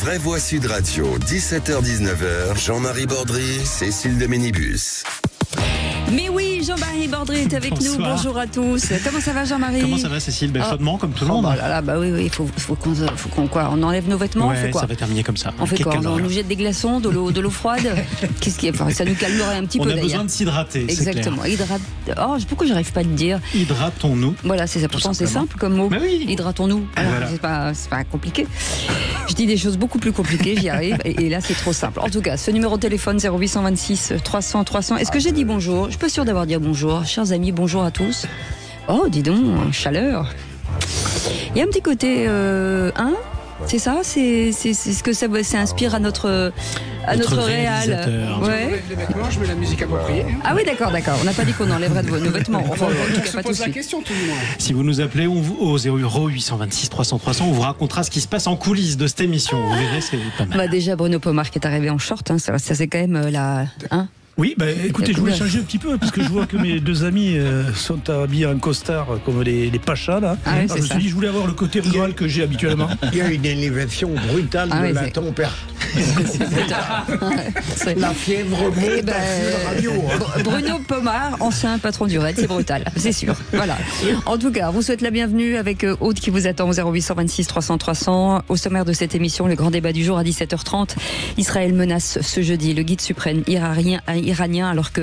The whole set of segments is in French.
vraies voix Sud Radio, 17h-19h, Jean-Marie Bordry, Cécile de Ménibus. Mais oui, Jean-Marie Bordry est avec nous. Bonjour à tous. Comment ça va, Jean-Marie? Comment ça va, Cécile? Chaudement, comme tout le monde. Bah là, bah oui, faut qu'on quoi? On enlève nos vêtements, ouais, on fait quoi? Ça va terminer comme ça. On fait quoi? On nous jette des glaçons, de l'eau froide. Qu'est-ce qui est? Enfin, ça nous calmerait un petit peu. On a besoin de s'hydrater. Exactement. Oh, pourquoi j'arrive pas à le dire? Hydratons-nous. Voilà, c'est ça. Pourtant, c'est simple comme mot. Mais oui. Hydratons-nous. Voilà. C'est pas compliqué. Je dis des choses beaucoup plus compliquées, j'y arrive. Et là, c'est trop simple. En tout cas, ce numéro de téléphone 0826 300 300. Est-ce que j'ai dit bonjour? Je suis pas sûre d'avoir dit bonjour. Chers amis, bonjour à tous. Oh, dis donc, chaleur. Il y a un petit côté c'est ça, c'est ce que ça inspire à notre réal. Ouais. Les vêtements, je mets la musique appropriée. Ah oui, d'accord. On n'a pas dit qu'on enlèverait nos vêtements. Enfin, on se pose la question tout le monde. Si vous nous appelez au 0826 300 300, on vous racontera ce qui se passe en coulisses de cette émission. Vous verrez, c'est pas mal. Bah déjà, Bruno Pomar qui est arrivé en short, ça c'est quand même la... Oui, écoutez, je voulais changer un petit peu parce que je vois que mes deux amis sont habillés en costard comme les pachas là. Ah oui, alors je me suis dit, je voulais avoir le côté rural que j'ai habituellement. Il y a une élévation brutale de la température. La fièvre monte sur la radio. Bruno Pomar, ancien patron du RAID, c'est brutal, c'est sûr. Voilà. En tout cas, on vous souhaite la bienvenue avec Aude qui vous attend au 0826 300 300. Au sommaire de cette émission, le grand débat du jour à 17h30. Israël menace ce jeudi le guide suprême iranien alors que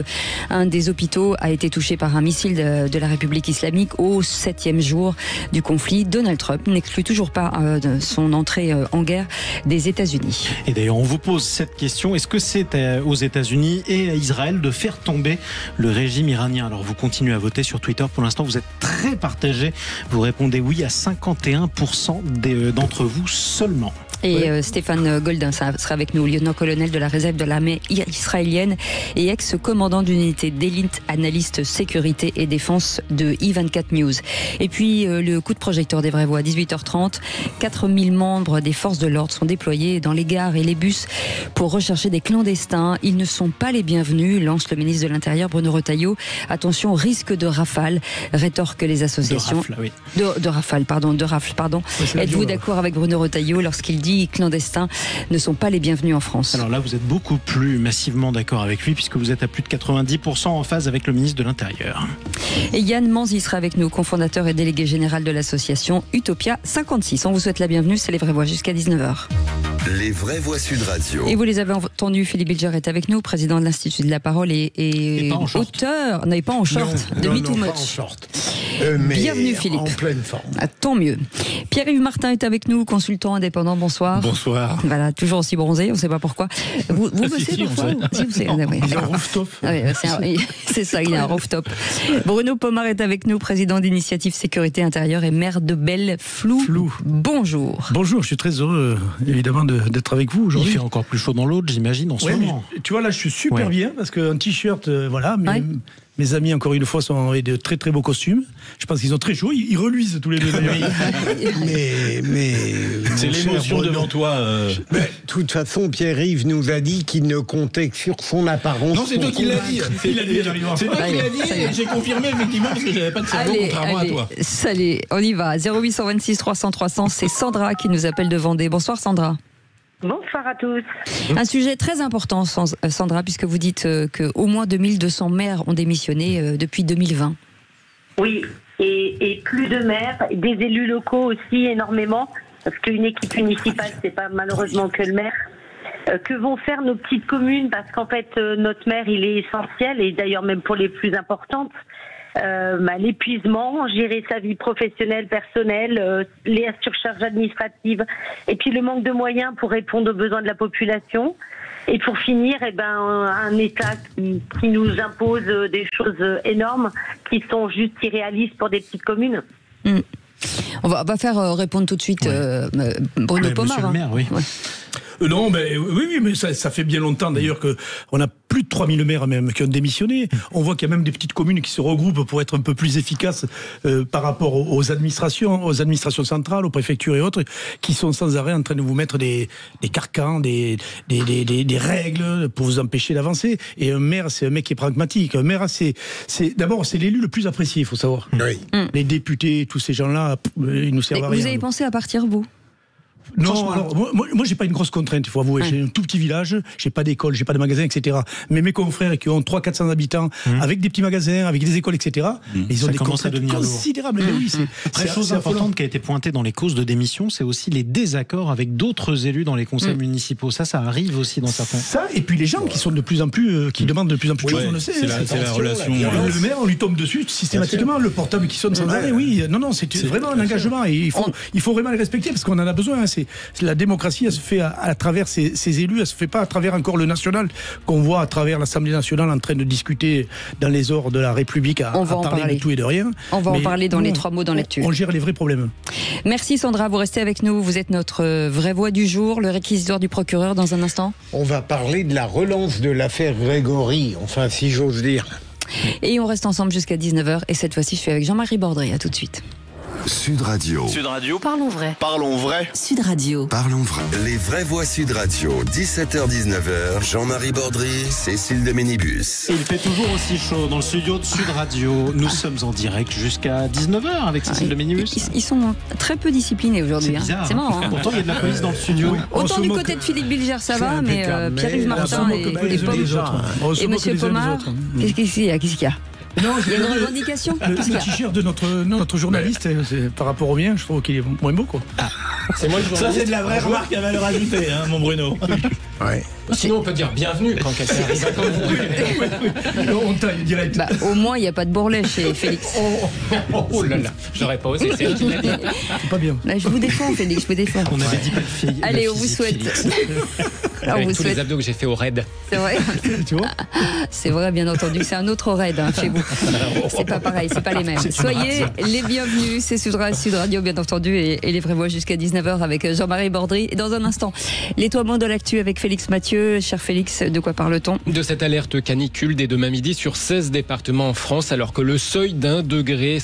un des hôpitaux a été touché par un missile de la République islamique au 7e jour du conflit. Donald Trump n'exclut toujours pas son entrée en guerre des États-Unis. Et d'ailleurs, on vous pose cette question, est-ce que c'est aux États-Unis et à Israël de faire tomber le régime iranien? Alors vous continuez à voter sur Twitter, pour l'instant vous êtes très partagés, vous répondez oui à 51% d'entre vous seulement. Et Stéphane Goldin sera avec nous, lieutenant-colonel de la réserve de l'armée israélienne et ex-commandant d'unité d'élite, analyste sécurité et défense de I24 News. Et puis le coup de projecteur des vraies voix à 18h30. 4000 membres des forces de l'ordre sont déployés dans les gares et les bus pour rechercher des clandestins. Ils ne sont pas les bienvenus, lance le ministre de l'Intérieur Bruno Retailleau. Attention, risque de rafale, rétorquent les associations. De rafale, pardon. Êtes-vous d'accord avec Bruno Retailleau lorsqu'il dit clandestins ne sont pas les bienvenus en France? Alors là, vous êtes beaucoup plus massivement d'accord avec lui puisque vous êtes à plus de 90% en phase avec le ministre de l'Intérieur. Et Yann Manzi sera avec nous, cofondateur et délégué général de l'association Utopia 56. On vous souhaite la bienvenue, c'est les vraies voix jusqu'à 19h. Les vraies voix Sud Radio. Et vous les avez entendus, Philippe Bilger est avec nous, président de l'Institut de la Parole et auteur, non, pas en short, de Me Too Much. Pas en short. Bienvenue Philippe. En pleine forme. Tant mieux. Pierre-Yves Martin est avec nous, consultant indépendant, bonsoir. Bonsoir. Voilà, toujours aussi bronzé, on ne sait pas pourquoi. Vous bossez parfois? Il a un rooftop. C'est ça, il a un rooftop. Bruno Pomar est avec nous, président d'Initiative Sécurité Intérieure et maire de Belleflou. Bonjour. Bonjour, je suis très heureux évidemment d'être avec vous aujourd'hui. Il fait encore plus chaud dans l'autre, j'imagine, en ce moment. Tu vois, là je suis super bien parce qu'un t-shirt, mes amis, encore une fois, sont avec de très très beaux costumes. Je pense qu'ils ont très chaud. Ils reluisent tous les deux. mais c'est l'émotion devant toi. De toute façon, Pierre-Yves nous a dit qu'il ne comptait que sur son apparence. Non, c'est toi qui l'as dit. C'est toi qui l'as dit. Et j'ai confirmé effectivement parce que j'avais pas de cerveau contrairement à toi. Salut, on y va. 0826 300 300. C'est Sandra qui nous appelle de Vendée. Bonsoir Sandra. Bonsoir à tous. Un sujet très important, Sandra, puisque vous dites qu'au moins 2200 maires ont démissionné depuis 2020. Oui, et plus de maires, des élus locaux aussi énormément, parce qu'une équipe municipale, c'est pas malheureusement que le maire. Que vont faire nos petites communes? Parce qu'en fait, notre maire, il est essentiel, et d'ailleurs même pour les plus importantes. L'épuisement, gérer sa vie professionnelle, personnelle, les surcharges administratives, et puis le manque de moyens pour répondre aux besoins de la population. Et pour finir, un État qui nous impose des choses énormes qui sont juste irréalistes pour des petites communes. On va faire répondre tout de suite Bruno Pomar. Monsieur le maire, oui. Non, oui, mais ça fait bien longtemps d'ailleurs qu'on a plus de 3000 maires même qui ont démissionné. On voit qu'il y a même des petites communes qui se regroupent pour être un peu plus efficaces par rapport aux administrations centrales, aux préfectures et autres, qui sont sans arrêt en train de vous mettre des carcans, des règles pour vous empêcher d'avancer. Et un maire, c'est un mec qui est pragmatique. Un maire, d'abord, c'est l'élu le plus apprécié, il faut savoir. Oui. Les députés, tous ces gens-là, ils nous servent à rien. Vous avez pensé à partir, vous? Non, alors moi j'ai pas une grosse contrainte, il faut avouer. J'ai un tout petit village, j'ai pas d'école, j'ai pas de magasin, etc. Mais mes confrères qui ont 300-400 habitants, avec des petits magasins, avec des écoles, etc., ils ont des contraintes considérables. Mais oui, Après, chose importante qui a été pointée dans les causes de démission, c'est aussi les désaccords avec d'autres élus dans les conseils municipaux. Ça arrive aussi dans certains. Ça, et puis les gens qui sont de plus en plus, qui demandent de plus en plus de choses, on le sait. C'est la relation. Le maire, on lui tombe dessus systématiquement, le portable qui sonne sans arrêt. Oui, non, c'est vraiment un engagement et il faut vraiment le respecter parce qu'on en a besoin. La démocratie, elle se fait à travers ces élus, elle se fait pas à travers encore le national qu'on voit à travers l'Assemblée nationale en train de discuter dans les ors de la République à parler de tout et de rien. On va en parler dans les 3 mots dans l'actu. On gère les vrais problèmes. Merci Sandra, vous restez avec nous. Vous êtes notre vraie voix du jour, le réquisitoire du procureur dans un instant. On va parler de la relance de l'affaire Grégory, enfin si j'ose dire. Et on reste ensemble jusqu'à 19h et cette fois-ci je suis avec Jean-Marie Bordry. À tout de suite. Sud Radio. Sud Radio. Parlons vrai. Parlons vrai. Sud Radio. Parlons vrai. Les vraies voix Sud Radio. 17h-19h. Jean-Marie Bordry, Cécile de Ménibus. Il fait toujours aussi chaud dans le studio de Sud Radio. Nous sommes en direct jusqu'à 19h avec Cécile de Ménibus. Ils sont très peu disciplinés aujourd'hui. C'est bizarre. C'est marrant. Pourtant, il y a de la police dans le studio. Oui. Autant du côté de Philippe Bilger, ça va, mais Pierre-Yves Martin et Monsieur Pomar, qu'est-ce qu'il y a? Non, il y a une revendication. Le t-shirt de notre journaliste, par rapport au mien, je trouve qu'il est moins beau, quoi. C'est moi le journaliste. Ça, c'est de la vraie remarque à valeur ajoutée, mon Bruno. Ouais. Sinon, on peut dire bienvenue quand quelqu'un arrive comme vous. On taille direct. Au moins, il n'y a pas de bourrelet chez Félix. Oh là là, j'aurais pas osé, c'est elle qui l'a dit. C'est pas bien. Je vous défends, Félix, je vous défends. On avait dit pas de fille. Allez, on vous souhaite. Avec tous les abdos que j'ai fait au raid. C'est vrai. Tu vois ? C'est vrai, bien entendu. C'est un autre raid chez vous. C'est pas pareil, c'est pas les mêmes. Soyez les bienvenus. C'est Sud Radio, bien entendu, et les vraies voix jusqu'à 19h avec Jean-Marie Bordry. Et dans un instant, les toits de l'actu avec Félix Mathieu. Cher Félix, de quoi parle-t-on ? De cette alerte canicule dès demain midi sur 16 départements en France, alors que le seuil d'1,5 degré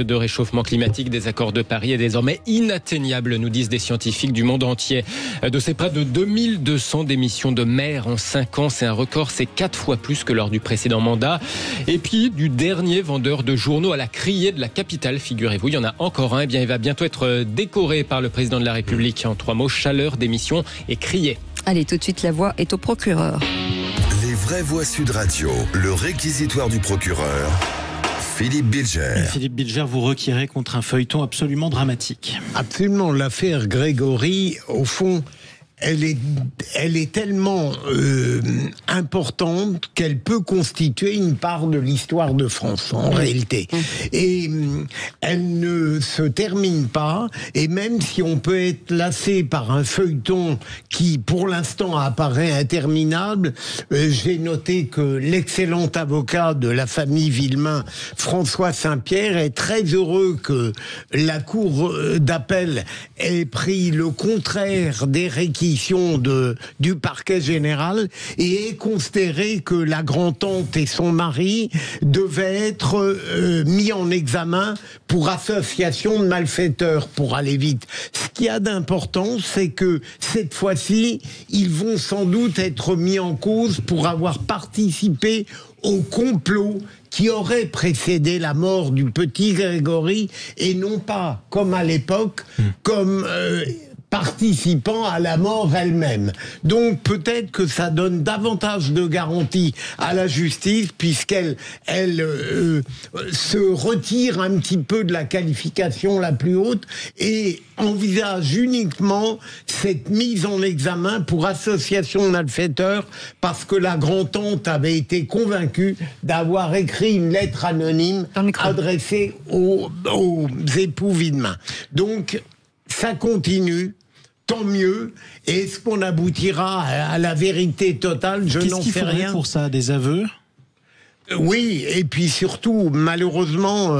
de réchauffement climatique des accords de Paris est désormais inatteignable, nous disent des scientifiques du monde entier. De ces près de 2200 démissions de maires en 5 ans, c'est un record, c'est 4 fois plus que lors du précédent mandat. Et puis, du dernier vendeur de journaux à la criée de la capitale, figurez-vous, il y en a encore un, il va bientôt être décoré par le président de la République. En 3 mots, chaleur, démission et criée. Allez, tout de suite, la voix est au procureur. Les vraies voix Sud Radio, le réquisitoire du procureur, Philippe Bilger. Philippe Bilger, vous requérez contre un feuilleton absolument dramatique. Absolument, l'affaire Grégory, au fond, elle est tellement importante qu'elle peut constituer une part de l'histoire de France, en réalité. Et elle ne se termine pas, et même si on peut être lassé par un feuilleton qui, pour l'instant, apparaît interminable, j'ai noté que l'excellent avocat de la famille Villemain, François Saint-Pierre, est très heureux que la Cour d'appel ait pris le contraire des réquisitions du parquet général et est considéré que la grand-tante et son mari devaient être mis en examen pour association de malfaiteurs, pour aller vite. Ce qu'il y a d'important, c'est que cette fois-ci, ils vont sans doute être mis en cause pour avoir participé au complot qui aurait précédé la mort du petit Grégory et non pas, comme à l'époque, comme participant à la mort elle-même. Donc peut-être que ça donne davantage de garanties à la justice puisqu'elle se retire un petit peu de la qualification la plus haute et envisage uniquement cette mise en examen pour association de malfaiteurs parce que la grand-tante avait été convaincue d'avoir écrit une lettre anonyme adressée aux époux Villemain. Donc ça continue, tant mieux. Et est-ce qu'on aboutira à la vérité totale ? Je n'en sais rien. Pour ça, des aveux ? Oui, et puis surtout, malheureusement,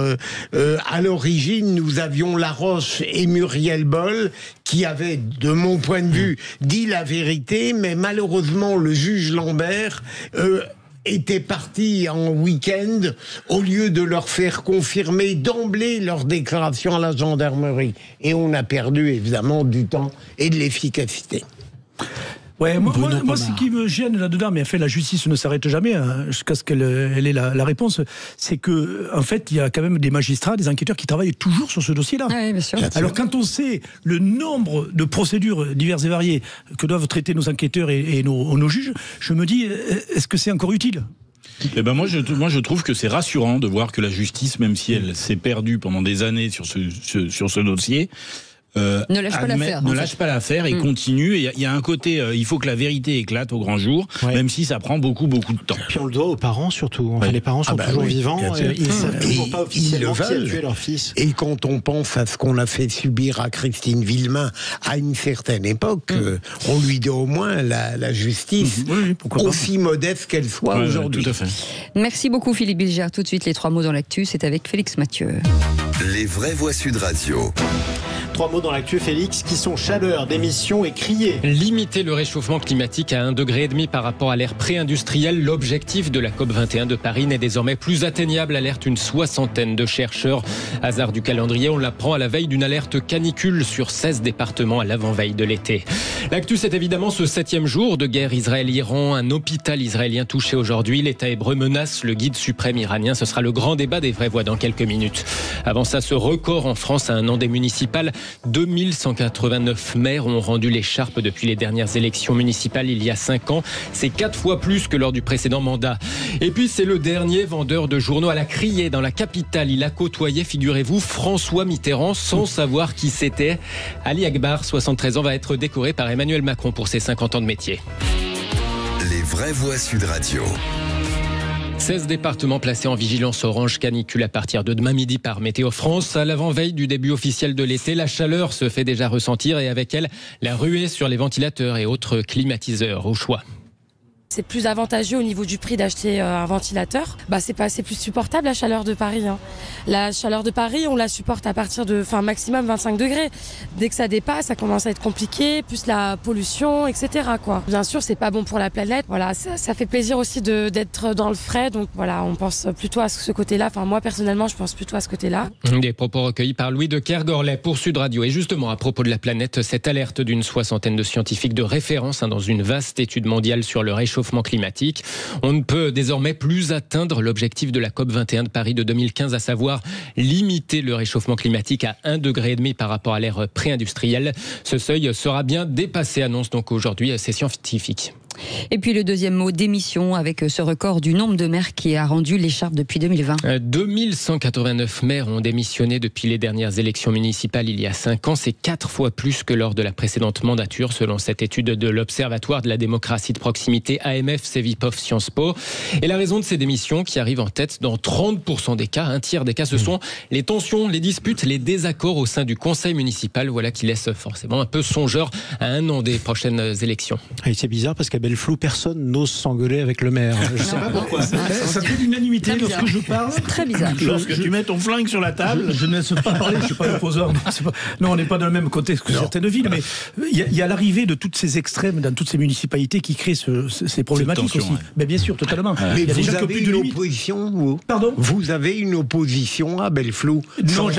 à l'origine, nous avions Laroche et Muriel Boll qui avaient, de mon point de vue, dit la vérité, mais malheureusement, le juge Lambert étaient partis en week-end au lieu de leur faire confirmer d'emblée leur déclaration à la gendarmerie. Et on a perdu évidemment du temps et de l'efficacité. Ouais, moi ce qui me gêne là-dedans, mais en fait la justice ne s'arrête jamais jusqu'à ce qu'elle ait la réponse, c'est que en fait il y a quand même des magistrats, des enquêteurs qui travaillent toujours sur ce dossier-là. Oui, bien sûr. Alors quand on sait le nombre de procédures diverses et variées que doivent traiter nos enquêteurs et nos juges, je me dis, est-ce que c'est encore utile ? Eh ben moi je trouve que c'est rassurant de voir que la justice, même si elle s'est perdue pendant des années sur ce dossier, ne lâche pas l'affaire et continue. Et il y a un côté, il faut que la vérité éclate au grand jour, même si ça prend beaucoup de temps. Puis on le doit aux parents surtout. Enfin, les parents sont toujours vivants. Ils ne savent toujours pas officiellement qui a tué leur fils. Et quand on pense à ce qu'on a fait subir à Christine Villemain à une certaine époque, on lui doit au moins la justice, aussi modeste qu'elle soit aujourd'hui. Tout à fait. Merci beaucoup Philippe Bilger. Tout de suite les 3 mots dans l'actu, c'est avec Félix Mathieu. Les vraies voix Sud Radio. 3 mots dans l'actu, Félix, qui sont chaleur, démission et crier. Limiter le réchauffement climatique à 1,5 degré par rapport à l'ère pré-industrielle. L'objectif de la COP21 de Paris n'est désormais plus atteignable, alerte une 60aine de chercheurs. Hasard du calendrier, on l'apprend à la veille d'une alerte canicule sur 16 départements à l'avant-veille de l'été. L'actu, c'est évidemment ce 7e jour de guerre Israël-Iran. Un hôpital israélien touché aujourd'hui. L'État hébreu menace le guide suprême iranien. Ce sera le grand débat des vraies voix dans quelques minutes. Avant ça, ce record en France à un an des municipales. 2189 maires ont rendu l'écharpe depuis les dernières élections municipales il y a 5 ans. C'est 4 fois plus que lors du précédent mandat. Et puis c'est le dernier vendeur de journaux à la criée dans la capitale. Il a côtoyé, figurez-vous, François Mitterrand sans savoir qui c'était. Ali Akbar, 73 ans, va être décoré par Emmanuel Macron pour ses 50 ans de métier. Les vraies voix Sud Radio. 16 départements placés en vigilance orange canicule à partir de demain midi par Météo France. À l'avant-veille du début officiel de l'été, la chaleur se fait déjà ressentir et avec elle, la ruée sur les ventilateurs et autres climatiseurs au choix. C'est plus avantageux au niveau du prix d'acheter un ventilateur. C'est plus supportable la chaleur de Paris. La chaleur de Paris, on la supporte à partir de maximum 25 degrés. Dès que ça dépasse, ça commence à être compliqué, plus la pollution, etc. Bien sûr, c'est pas bon pour la planète. Voilà, ça fait plaisir aussi d'être dans le frais. Donc voilà, on pense plutôt à ce côté-là. Moi personnellement, je pense plutôt à ce côté-là. Des propos recueillis par Louis de Kergorlet pour Sud Radio. Et justement, à propos de la planète, cette alerte d'une 60aine de scientifiques de référence dans une vaste étude mondiale sur le réchauffement climatique. On ne peut désormais plus atteindre l'objectif de la COP21 de Paris de 2015, à savoir limiter le réchauffement climatique à 1,5 degré par rapport à l'ère pré-industrielle. Ce seuil sera bien dépassé, annonce donc aujourd'hui ces scientifiques. Et puis le deuxième mot, démission, avec ce record du nombre de maires qui a rendu l'écharpe depuis 2020. 2189 maires ont démissionné depuis les dernières élections municipales il y a 5 ans. C'est 4 fois plus que lors de la précédente mandature, selon cette étude de l'Observatoire de la démocratie de proximité AMF Cevipof Sciences Po. Et la raison de ces démissions qui arrivent en tête dans 30% des cas, un tiers des cas, ce sont les tensions, les disputes, les désaccords au sein du conseil municipal. Voilà qui laisse forcément un peu songeur à un an des prochaines élections. Et c'est bizarre parce qu'à Belleflou, personne n'ose s'engueuler avec le maire. Je ne sais pas pourquoi. Ça fait l'unanimité lorsque je parle. C'est très bizarre. Lorsque tu mets ton flingue sur la table, je ne laisse pas parler, je ne suis pas opposant. Non, on n'est pas dans le même contexte que certaines villes, mais il y a l'arrivée de toutes ces extrêmes dans toutes ces municipalités qui créent ces problématiques aussi. Mais bien sûr, totalement. Mais vous avez une opposition, vous ? Pardon ? Vous avez une opposition à Belleflou ? Non,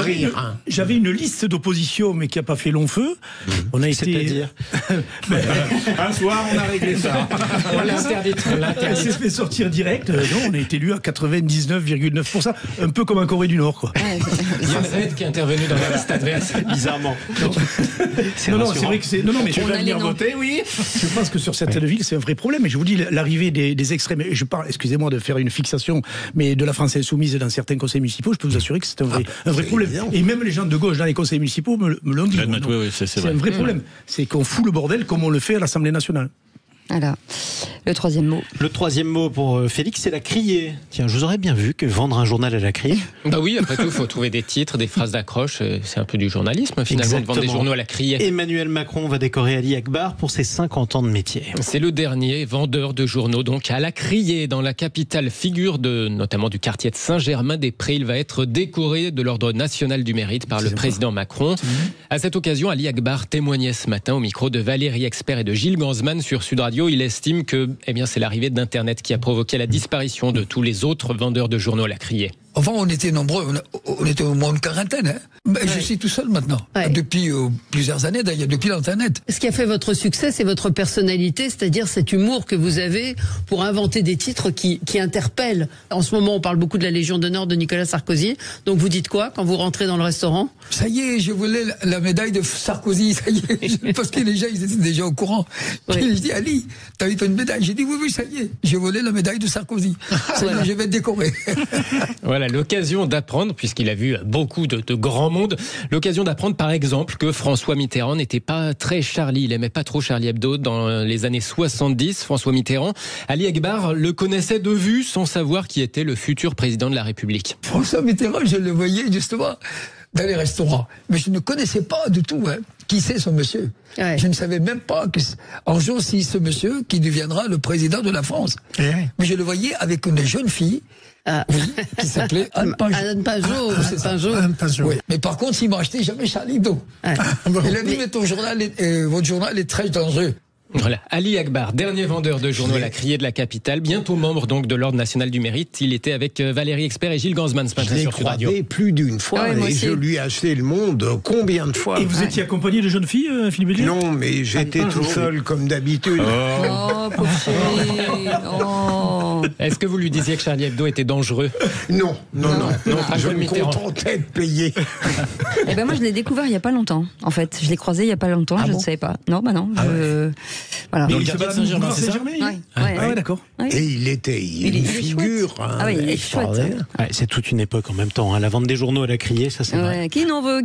j'avais une liste d'opposition, mais qui n'a pas fait long feu. On a été... C'est-à-dire un soir, on a réglé ça. On l'a s'est fait sortir direct. Non, on a été élu à 99,9%. Un peu comme en Corée du Nord, quoi. Il y a Z qui est intervenu dans la liste adverse. Bizarrement. Non, c'est vrai que c'est... Non, mais tu vas venir voter, oui. Je pense que sur certaines villes, c'est un vrai problème. Et je vous dis, l'arrivée des extrêmes... Et je parle, excusez-moi de faire une fixation, mais de la France insoumise dans certains conseils municipaux, je peux vous assurer que c'est un vrai problème. Évident. Et même les gens de gauche dans les conseils municipaux me l'ont dit. C'est un vrai problème. C'est qu'on fout le bordel comme on le fait à l'Assemblée nationale. Voilà. Le troisième mot. Le troisième mot pour Félix, c'est la criée. Tiens, je vous aurais bien vu que vendre un journal à la criée. Bah oui, après tout, il faut trouver des titres, des phrases d'accroche. C'est un peu du journalisme, finalement, de vendre des journaux à la criée. Emmanuel Macron va décorer Ali Akbar pour ses 50 ans de métier. C'est le dernier vendeur de journaux, donc à la criée, dans la capitale, figure notamment du quartier de Saint-Germain-des-Prés. Il va être décoré de l'Ordre national du mérite par le président Macron. À cette occasion, Ali Akbar témoignait ce matin au micro de Valérie Expert et de Gilles Gansman sur Sud Radio. Il estime que c'est l'arrivée d'Internet qui a provoqué la disparition de tous les autres vendeurs de journaux à la criée. Avant, on était nombreux, on était au moins une quarantaine. Hein. Mais je suis tout seul maintenant, depuis plusieurs années d'ailleurs, depuis l'Internet. Ce qui a fait votre succès, c'est votre personnalité, c'est-à-dire cet humour que vous avez pour inventer des titres qui interpellent. En ce moment, on parle beaucoup de la Légion d'honneur de Nicolas Sarkozy. Donc vous dites quoi quand vous rentrez dans le restaurant? Ça y est, je voulais la médaille de Sarkozy, ça y est, parce que les gens, ils étaient déjà au courant. Je dis, Ali, t'as eu une médaille? J'ai dit, oui, ça y est, j'ai volé la médaille de Sarkozy. Voilà. Je vais te décorer. Voilà, l'occasion d'apprendre, puisqu'il a vu beaucoup de grands mondes, l'occasion d'apprendre par exemple que François Mitterrand n'était pas très Charlie, il aimait pas trop Charlie Hebdo dans les années 70. François Mitterrand, Ali Akbar le connaissait de vue sans savoir qui était le futur président de la République. François Mitterrand, je le voyais justement dans les restaurants, mais je ne connaissais pas du tout qui c'est ce monsieur. Je ne savais même pas qu'un jour c'est ce monsieur qui deviendra le président de la France. Mais je le voyais avec une jeune fille qui s'appelait Anne Pajot. Oui. Mais par contre, il m'a acheté jamais Charlie Hebdo. Il a dit, mais votre journal est très dangereux. Voilà, Ali Akbar, dernier vendeur de journaux à la criée de la capitale, bientôt membre donc de l'Ordre national du mérite. Il était avec Valérie Expert et Gilles Gansman ce matin sur Sud Radio. Je l'ai croisé plus d'une fois et je lui ai acheté Le Monde combien de fois. Et vous étiez accompagné de jeunes filles, Philippe Bélier? Non, mais j'étais tout seul comme d'habitude. Oh, pauvre chérie. Oh. Est-ce que vous lui disiez que Charlie Hebdo était dangereux? Non. Je me contentais de payer. Eh ben moi, je l'ai découvert il n'y a pas longtemps, en fait. Je l'ai croisé il n'y a pas longtemps, je ne savais pas. Non. Voilà. Dans le quartier de Saint-Germain, c'est ça? Ouais, d'accord. Et il était une figure. Il est chouette. C'est toute une époque en même temps. La vente des journaux à la criée, ça c'est vrai. Qui n'en veut?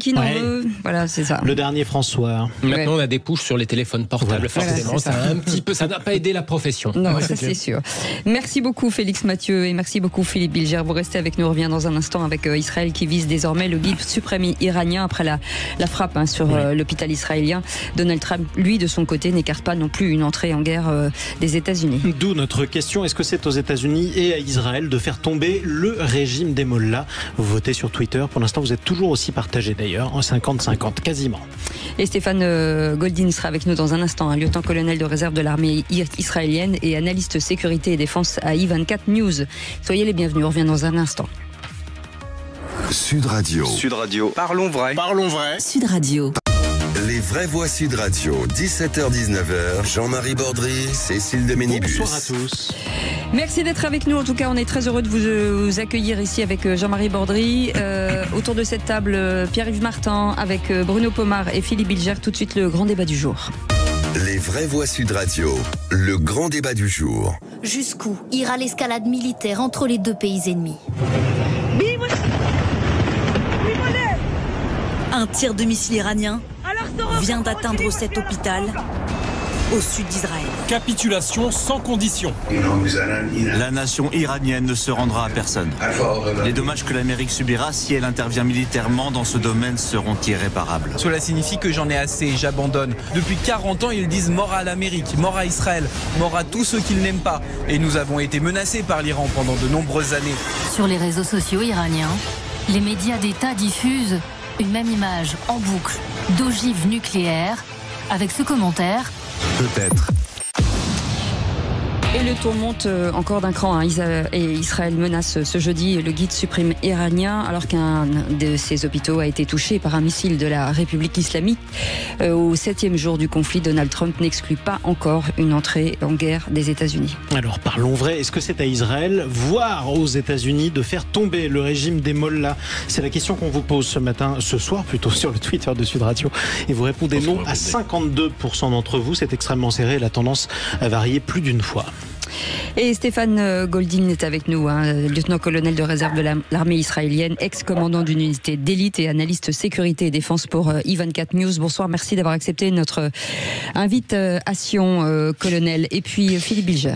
Voilà, c'est ça. Le dernier François. Maintenant, on a des push sur les téléphones portables. Forcément, ça a un petit peu, ça n'a pas aidé la profession. Non, ça c'est sûr. Merci beaucoup Félix Mathieu et merci beaucoup Philippe Bilger. Vous restez avec nous. On revient dans un instant avec Israël qui vise désormais le guide suprême iranien après la frappe sur l'hôpital israélien. Donald Trump, lui, de son côté, n'écarte pas non plus une entrée en guerre des États-Unis. D'où notre question, est-ce que c'est aux États-Unis et à Israël de faire tomber le régime des mollahs? Vous votez sur Twitter. Pour l'instant, vous êtes toujours aussi partagé d'ailleurs, en 50-50, quasiment. Et Stéphane Goldin sera avec nous dans un instant, un lieutenant-colonel de réserve de l'armée israélienne et analyste sécurité et défense à I24 News. Soyez les bienvenus, on revient dans un instant. Sud Radio. Parlons vrai. Sud Radio. Les vraies voix Sud Radio, 17h-19h, Jean-Marie Bordry, Cécile de Ménibus. Bonsoir à tous. Merci d'être avec nous. En tout cas, on est très heureux de vous accueillir ici avec Jean-Marie Bordry. Autour de cette table, Pierre-Yves Martin avec Bruno Pomar et Philippe Bilger. Tout de suite, le grand débat du jour. Les vraies voix Sud Radio, le grand débat du jour. Jusqu'où ira l'escalade militaire entre les deux pays ennemis? Un tir de missile iranien vient d'atteindre cet hôpital au sud d'Israël. Capitulation sans condition. La nation iranienne ne se rendra à personne. Les dommages que l'Amérique subira si elle intervient militairement dans ce domaine seront irréparables. Cela signifie que j'en ai assez, j'abandonne. Depuis 40 ans, ils disent mort à l'Amérique, mort à Israël, mort à tous ceux qu'ils n'aiment pas. Et nous avons été menacés par l'Iran pendant de nombreuses années. Sur les réseaux sociaux iraniens, les médias d'État diffusent une même image en boucle d'ogive nucléaire avec ce commentaire. Peut-être. Et le tour monte encore d'un cran. Et Israël menace ce jeudi le guide suprême iranien alors qu'un de ses hôpitaux a été touché par un missile de la République islamique. Au 7e jour du conflit, Donald Trump n'exclut pas encore une entrée en guerre des États-Unis. Alors parlons vrai, est-ce que c'est à Israël, voire aux États-Unis, de faire tomber le régime des mollahs? C'est la question qu'on vous pose ce soir plutôt sur le Twitter de Sud Radio. Et vous répondez non à 52% d'entre vous. C'est extrêmement serré, la tendance a varié plus d'une fois. Et Stéphane Goldin est avec nous, lieutenant-colonel de réserve de l'armée israélienne, ex-commandant d'une unité d'élite et analyste sécurité et défense pour I24 News. Bonsoir, merci d'avoir accepté notre invitation, colonel. Et puis Philippe Bilger.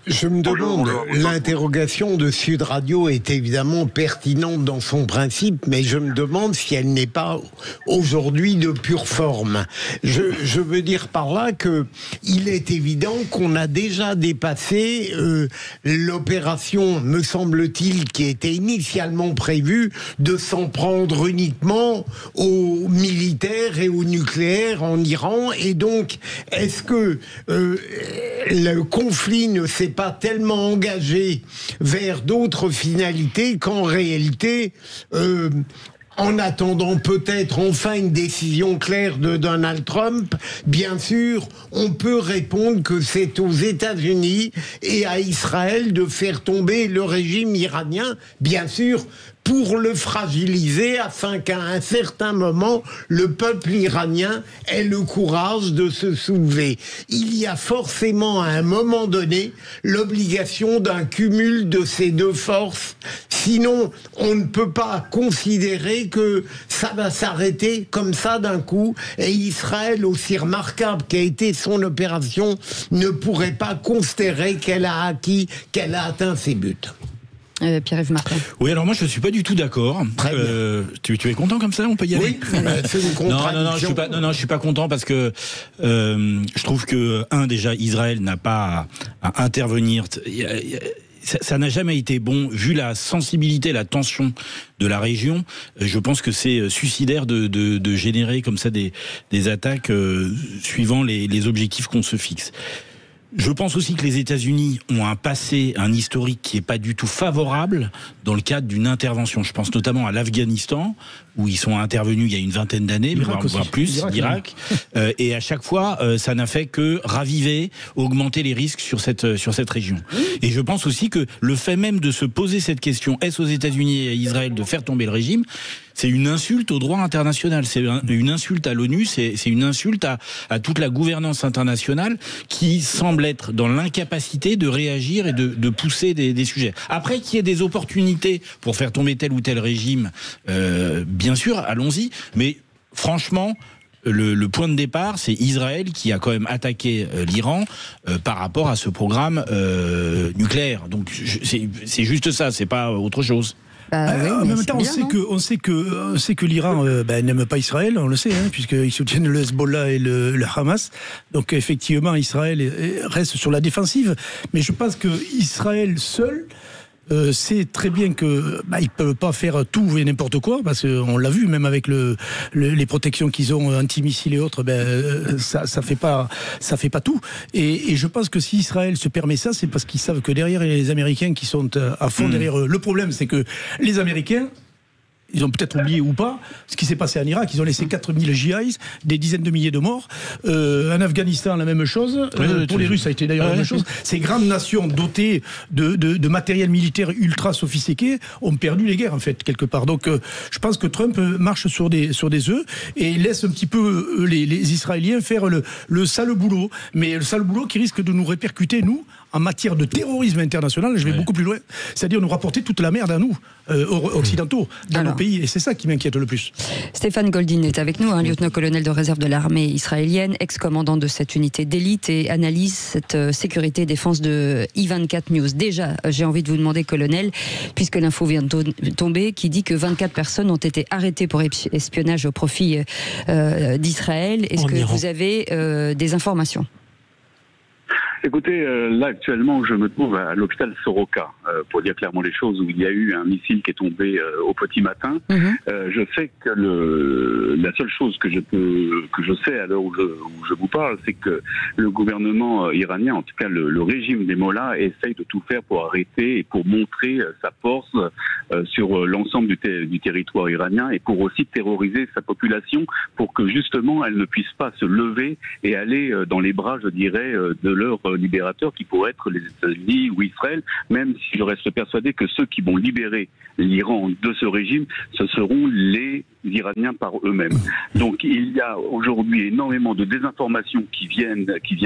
Je me demande, l'interrogation de Sud Radio est évidemment pertinente dans son principe, mais je me demande si elle n'est pas aujourd'hui de pure forme. Je veux dire par là que il est évident qu'on a déjà dépassé l'opération, me semble-t-il, qui était initialement prévue de s'en prendre uniquement aux militaires et au nucléaire en Iran. Et donc, est-ce que le conflit ne s'est pas tellement engagé vers d'autres finalités qu'en réalité, en attendant peut-être enfin une décision claire de Donald Trump, bien sûr, on peut répondre que c'est aux États-Unis et à Israël de faire tomber le régime iranien, bien sûr, pour le fragiliser, afin qu'à un certain moment, le peuple iranien ait le courage de se soulever. Il y a forcément, à un moment donné, l'obligation d'un cumul de ces deux forces. Sinon, on ne peut pas considérer que ça va s'arrêter comme ça d'un coup. Et Israël, aussi remarquable qu'a été son opération, ne pourrait pas considérer qu'elle a atteint ses buts. Pierre-Yves Martin. Oui, alors moi je ne suis pas du tout d'accord. Tu es content comme ça? On peut y aller? Oui, c'est une contradiction. Non, je suis pas content parce que je trouve que déjà Israël n'a pas à intervenir. Ça n'a jamais été bon, vu la sensibilité, la tension de la région. Je pense que c'est suicidaire de générer comme ça des attaques suivant les objectifs qu'on se fixe. Je pense aussi que les États-Unis ont un passé, un historique qui est pas du tout favorable dans le cadre d'une intervention. Je pense notamment à l'Afghanistan, où ils sont intervenus il y a une vingtaine d'années, voire plus, l'Irak. Et à chaque fois, ça n'a fait que raviver, augmenter les risques sur cette région. Et je pense aussi que le fait même de se poser cette question, est-ce aux États-Unis et à Israël de faire tomber le régime, c'est une insulte au droit international, c'est une insulte à l'ONU, c'est une insulte à toute la gouvernance internationale qui semble être dans l'incapacité de réagir et de pousser des sujets. Après, qu'il y ait des opportunités pour faire tomber tel ou tel régime, bien sûr, allons-y, mais franchement, le point de départ, c'est Israël qui a quand même attaqué l'Iran par rapport à ce programme nucléaire. Donc c'est juste ça, c'est pas autre chose. En même temps, on sait que l'Iran n'aime pas Israël, on le sait, puisqu'ils soutiennent le Hezbollah et le Hamas. Donc effectivement, Israël reste sur la défensive. Mais je pense que Israël seul sait très bien que ils peuvent pas faire tout et n'importe quoi, parce qu'on l'a vu, même avec les protections qu'ils ont anti-missiles et autres, ça fait pas tout. Et je pense que si Israël se permet ça, c'est parce qu'ils savent que derrière, il y a les Américains qui sont à fond derrière eux. Le problème, c'est que les Américains, ils ont peut-être oublié ou pas ce qui s'est passé en Irak. Ils ont laissé 4000 GIs, des dizaines de milliers de morts. En Afghanistan, la même chose. Pour les Russes, ça a été d'ailleurs la même chose. Ces grandes nations dotées de matériel militaire ultra sophistiqué ont perdu les guerres, en fait, quelque part. Donc, je pense que Trump marche sur des œufs et laisse un petit peu les Israéliens faire le sale boulot. Mais le sale boulot qui risque de nous répercuter, nous, en matière de terrorisme international, je vais beaucoup plus loin, c'est-à-dire nous rapporter toute la merde à nous, occidentaux, dans nos pays, et c'est ça qui m'inquiète le plus. Stéphane Goldin est avec nous, lieutenant-colonel de réserve de l'armée israélienne, ex-commandant de cette unité d'élite, et analyse cette sécurité et défense de I24 News. Déjà, j'ai envie de vous demander, colonel, puisque l'info vient de tomber, qui dit que 24 personnes ont été arrêtées pour espionnage au profit d'Israël. Est-ce que vous avez des informations ? Écoutez, là actuellement je me trouve à l'hôpital Soroka, pour dire clairement les choses, où il y a eu un missile qui est tombé au petit matin. Je sais que la seule chose que je sais à l'heure où je vous parle, c'est que le gouvernement iranien, en tout cas le régime des mollahs, essaye de tout faire pour arrêter et pour montrer sa force sur l'ensemble du territoire iranien, et pour aussi terroriser sa population, pour que justement elle ne puisse pas se lever et aller dans les bras, je dirais, de leur libérateurs qui pourraient être les États-Unis ou Israël, même si je reste persuadé que ceux qui vont libérer l'Iran de ce régime, ce seront les Iraniens par eux-mêmes. Donc il y a aujourd'hui énormément de désinformation qui vient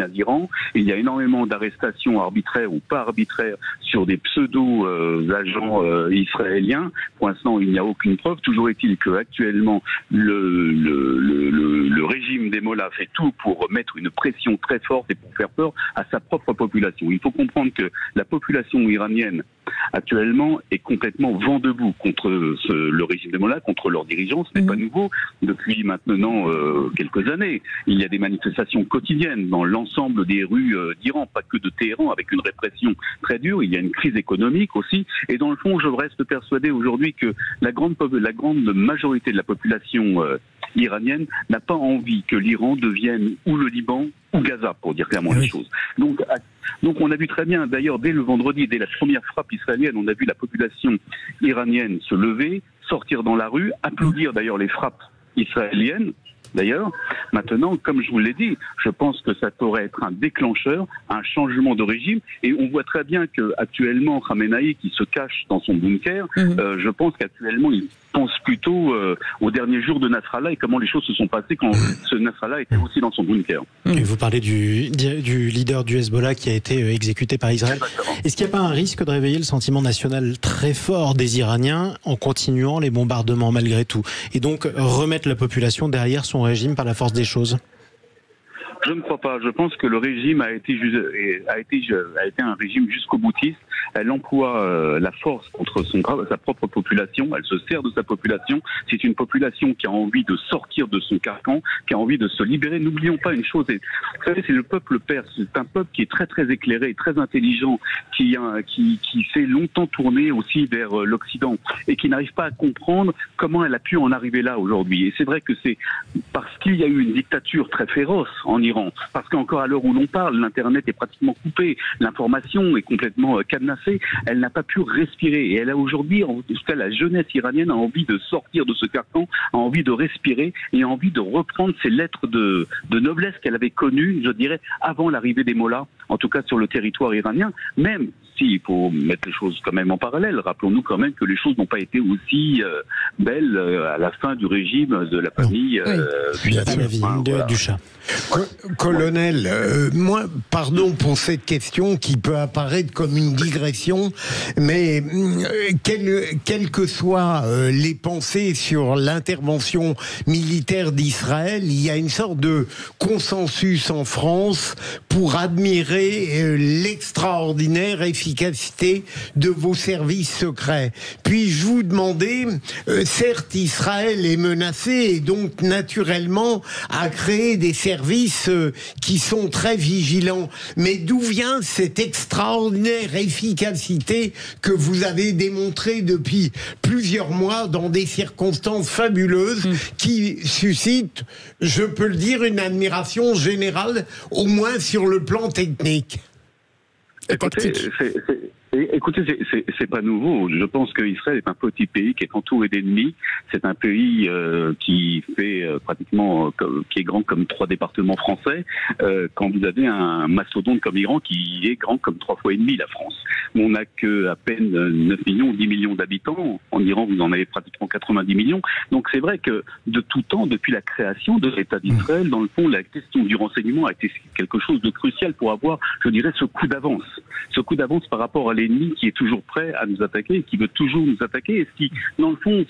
d'Iran, il y a énormément d'arrestations arbitraires ou pas arbitraires sur des pseudo-agents israéliens. Pour l'instant, il n'y a aucune preuve. Toujours est-il qu'actuellement, le régime des mollahs fait tout pour mettre une pression très forte et pour faire peur à sa propre population. Il faut comprendre que la population iranienne actuellement est complètement vent debout contre le régime des mollahs, contre leurs dirigeants. ce n'est pas nouveau. Depuis maintenant quelques années, il y a des manifestations quotidiennes dans l'ensemble des rues d'Iran, pas que de Téhéran, avec une répression très dure. Il y a une crise économique aussi. Et dans le fond, je reste persuadé aujourd'hui que la grande majorité de la population iranienne n'a pas envie que l'Iran devienne ou le Liban ou Gaza, pour dire clairement les choses. Donc on a vu très bien, d'ailleurs, dès le vendredi, dès la première frappe israélienne, on a vu la population iranienne se lever, sortir dans la rue, applaudir d'ailleurs les frappes israéliennes. D'ailleurs, maintenant, comme je vous l'ai dit, je pense que ça pourrait être un déclencheur, un changement de régime. Et on voit très bien qu'actuellement, Khamenei, qui se cache dans son bunker, je pense qu'actuellement, il pense plutôt aux derniers jours de Nasrallah et comment les choses se sont passées quand ce Nasrallah était aussi dans son bunker. Et vous parlez du leader du Hezbollah qui a été exécuté par Israël. Exactement. Est-ce qu'il n'y a pas un risque de réveiller le sentiment national très fort des Iraniens en continuant les bombardements malgré tout, et donc remettre la population derrière son régime par la force des choses? Je ne crois pas. Je pense que le régime a été un régime jusqu'au boutiste. Elle emploie la force contre sa propre population. Elle se sert de sa population. C'est une population qui a envie de sortir de son carcan, qui a envie de se libérer. N'oublions pas une chose. Vous savez, c'est le peuple perse. C'est un peuple qui est très très éclairé, très intelligent, qui s'est longtemps tourné aussi vers l'Occident et qui n'arrive pas à comprendre comment elle a pu en arriver là aujourd'hui. Et c'est vrai que c'est parce qu'il y a eu une dictature très féroce en Iran, parce qu'encore à l'heure où l'on parle, l'Internet est pratiquement coupé, l'information est complètement cadenassée, elle n'a pas pu respirer. Et elle a aujourd'hui, en tout cas la jeunesse iranienne a envie de sortir de ce carcan, a envie de respirer et a envie de reprendre ses lettres de noblesse qu'elle avait connues, je dirais, avant l'arrivée des mollahs, en tout cas sur le territoire iranien, même si, il faut mettre les choses quand même en parallèle. Rappelons-nous quand même que les choses n'ont pas été aussi belles à la fin du régime de la famille du chat. Colonel, moi, pardon pour cette question qui peut apparaître comme une digression, mais quelles que soient les pensées sur l'intervention militaire d'Israël, il y a une sorte de consensus en France pour admirer l'extraordinaire efficacité de vos services secrets. Puis-je vous demander, certes, Israël est menacé et donc naturellement a créé des services qui sont très vigilants. Mais d'où vient cette extraordinaire efficacité que vous avez démontrée depuis plusieurs mois dans des circonstances fabuleuses qui suscitent, je peux le dire, une admiration générale, au moins sur le plan technique? Écoutez, c'est pas nouveau. Je pense qu'Israël est un petit pays qui est entouré d'ennemis. C'est un pays qui fait pratiquement, qui est grand comme 3 départements français. Quand vous avez un mastodonte comme l'Iran qui est grand comme 3 fois et demi la France. On n'a que à peine 9 millions, 10 millions d'habitants. En Iran, vous en avez pratiquement 90 millions. Donc c'est vrai que de tout temps, depuis la création de l'État d'Israël, dans le fond, la question du renseignement a été quelque chose de crucial pour avoir, je dirais, ce coup d'avance. Ce coup d'avance par rapport à l'ennemi qui est toujours prêt à nous attaquer, qui veut toujours nous attaquer, et qui, dans le fond,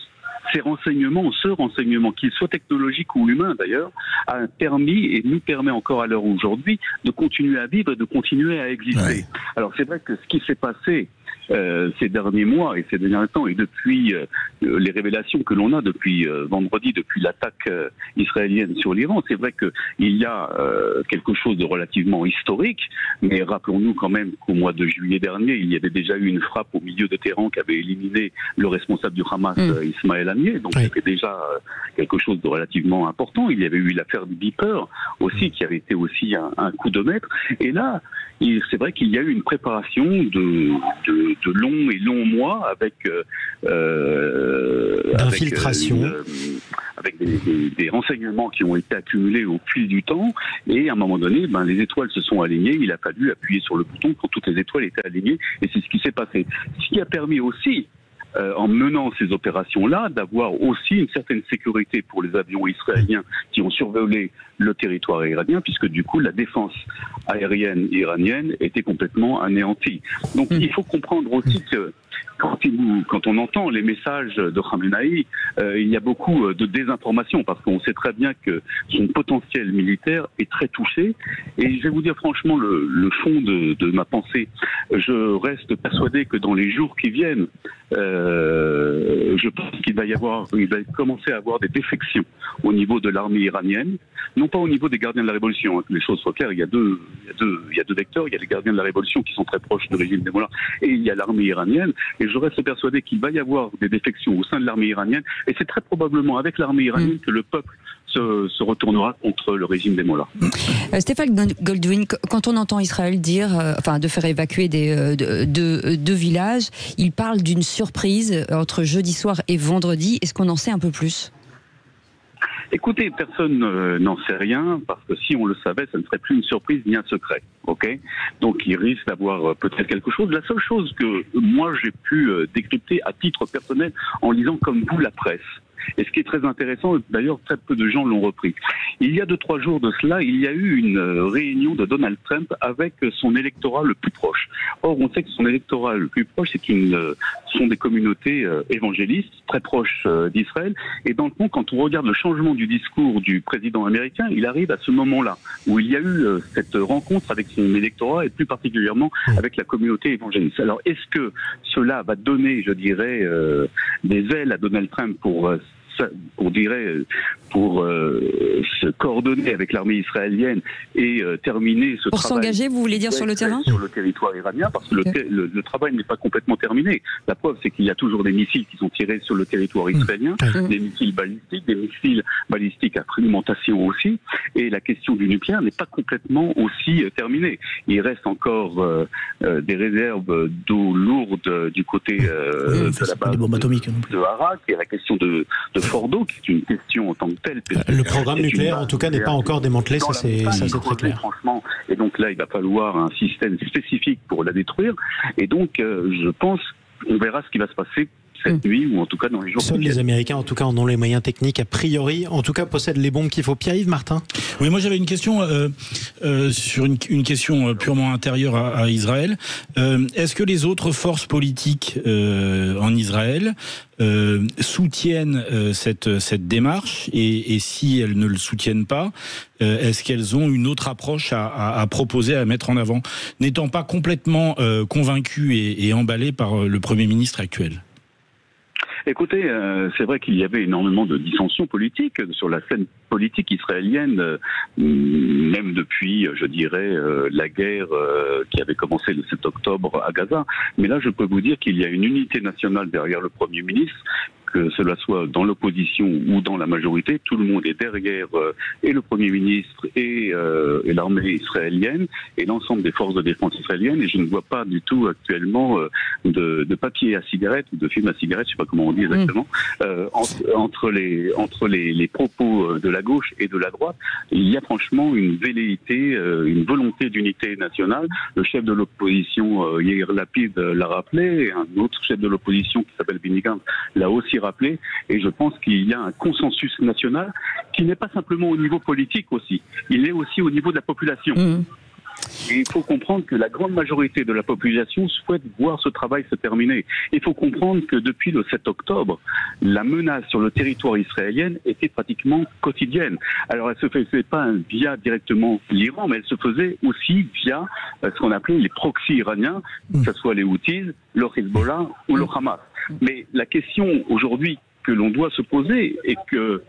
ce renseignement, qu'il soit technologique ou humain d'ailleurs, a permis et nous permet encore à l'heure aujourd'hui de continuer à vivre et de continuer à exister. Ouais. Alors c'est vrai que ce qui s'est passé ces derniers mois et ces derniers temps, et depuis les révélations que l'on a depuis vendredi, depuis l'attaque israélienne sur l'Iran, c'est vrai qu'il y a quelque chose de relativement historique, mais rappelons-nous quand même qu'au mois de juillet dernier, il y avait déjà eu une frappe au milieu de Téhéran qui avait éliminé le responsable du Hamas, Ismaël Haniyeh, donc c'était déjà quelque chose de relativement important. Il y avait eu l'affaire du Beeper aussi, qui avait été aussi un coup de maître, et là, c'est vrai qu'il y a eu une préparation de longs mois avec d'infiltration, avec des renseignements qui ont été accumulés au fil du temps, et à un moment donné, les étoiles se sont alignées. Il a fallu appuyer sur le bouton quand toutes les étoiles étaient alignées, et c'est ce qui s'est passé. Ce qui a permis aussi, en menant ces opérations-là, d'avoir aussi une certaine sécurité pour les avions israéliens qui ont survolé le territoire iranien, puisque du coup la défense aérienne iranienne était complètement anéantie. Donc il faut comprendre aussi quand on entend les messages de Khamenei, il y a beaucoup de désinformation parce qu'on sait très bien que son potentiel militaire est très touché. Et je vais vous dire franchement le fond de ma pensée. Je reste persuadé que dans les jours qui viennent, je pense qu'il va commencer à avoir des défections au niveau de l'armée iranienne, non pas au niveau des gardiens de la révolution. Que les choses soient claires, il y a deux vecteurs. Il y a les gardiens de la révolution qui sont très proches du régime des Mollahs et il y a l'armée iranienne. Et je reste persuadé qu'il va y avoir des défections au sein de l'armée iranienne. Et c'est très probablement avec l'armée iranienne que le peuple se retournera contre le régime des Mollahs. Stéphane Goldwyn, quand on entend Israël dire, de faire évacuer deux villages, il parle d'une surprise entre jeudi soir et vendredi. Est-ce qu'on en sait un peu plus ? Écoutez, personne n'en sait rien, parce que si on le savait, ça ne serait plus une surprise ni un secret. Ok ? Donc il risque d'avoir peut-être quelque chose. La seule chose que moi j'ai pu décrypter à titre personnel en lisant comme vous la presse, et ce qui est très intéressant, d'ailleurs très peu de gens l'ont repris. Il y a 2-3 jours de cela, il y a eu une réunion de Donald Trump avec son électorat le plus proche. Or, on sait que son électorat le plus proche, sont des communautés évangélistes très proches d'Israël. Et dans le fond, quand on regarde le changement du discours du président américain, il arrive à ce moment-là où il y a eu cette rencontre avec son électorat et plus particulièrement avec la communauté évangéliste. Alors, est-ce que cela va donner, je dirais, des ailes à Donald Trump pour se coordonner avec l'armée israélienne et terminer ce travail. Pour s'engager, vous voulez dire sur le terrain ? Sur le territoire iranien, parce que le travail n'est pas complètement terminé. La preuve, c'est qu'il y a toujours des missiles qui sont tirés sur le territoire israélien, des missiles balistiques à alimentation aussi, et la question du nucléaire n'est pas complètement aussi terminée. Il reste encore des réserves d'eau lourde du côté de la base de Harak, et la question de Fordo, qui est une question en tant que telle. Le programme nucléaire, en tout cas, n'est pas encore démantelé, ça c'est très clair. Franchement, et donc là, il va falloir un système spécifique pour la détruire. Et donc, je pense, on verra ce qui va se passer cette nuit, ou en tout cas dans les jours. Seuls les Américains, en tout cas, en ont les moyens techniques, a priori, en tout cas, possèdent les bombes qu'il faut. Pierre-Yves Martin ? Oui, moi j'avais une question sur une question purement intérieure à Israël. Est-ce que les autres forces politiques en Israël soutiennent cette démarche, et si elles ne le soutiennent pas, est-ce qu'elles ont une autre approche à proposer, à mettre en avant, n'étant pas complètement convaincues et emballées par le Premier ministre actuel ? Écoutez, c'est vrai qu'il y avait énormément de dissensions politiques sur la scène politique israélienne, même depuis, je dirais, la guerre qui avait commencé le 7 octobre à Gaza. Mais là, je peux vous dire qu'il y a une unité nationale derrière le Premier ministre, que cela soit dans l'opposition ou dans la majorité, tout le monde est derrière et le Premier ministre et l'armée israélienne et l'ensemble des forces de défense israéliennes, et je ne vois pas du tout actuellement de papier à cigarette ou de film à cigarette, je ne sais pas comment on dit exactement, entre les propos de la gauche et de la droite. Il y a franchement une velléité, une volonté d'unité nationale. Le chef de l'opposition, Yair Lapid, l'a rappelé, et un autre chef de l'opposition qui s'appelle Benny Gantz l'a aussi rappelé, et je pense qu'il y a un consensus national qui n'est pas simplement au niveau politique aussi, il est aussi au niveau de la population. Et il faut comprendre que la grande majorité de la population souhaite voir ce travail se terminer. Il faut comprendre que depuis le 7 octobre, la menace sur le territoire israélien était pratiquement quotidienne. Alors elle se faisait pas via directement l'Iran, mais elle se faisait aussi via ce qu'on appelait les proxys iraniens, que ce soit les Houthis, le Hezbollah ou le Hamas. Mais la question aujourd'hui que l'on doit se poser et que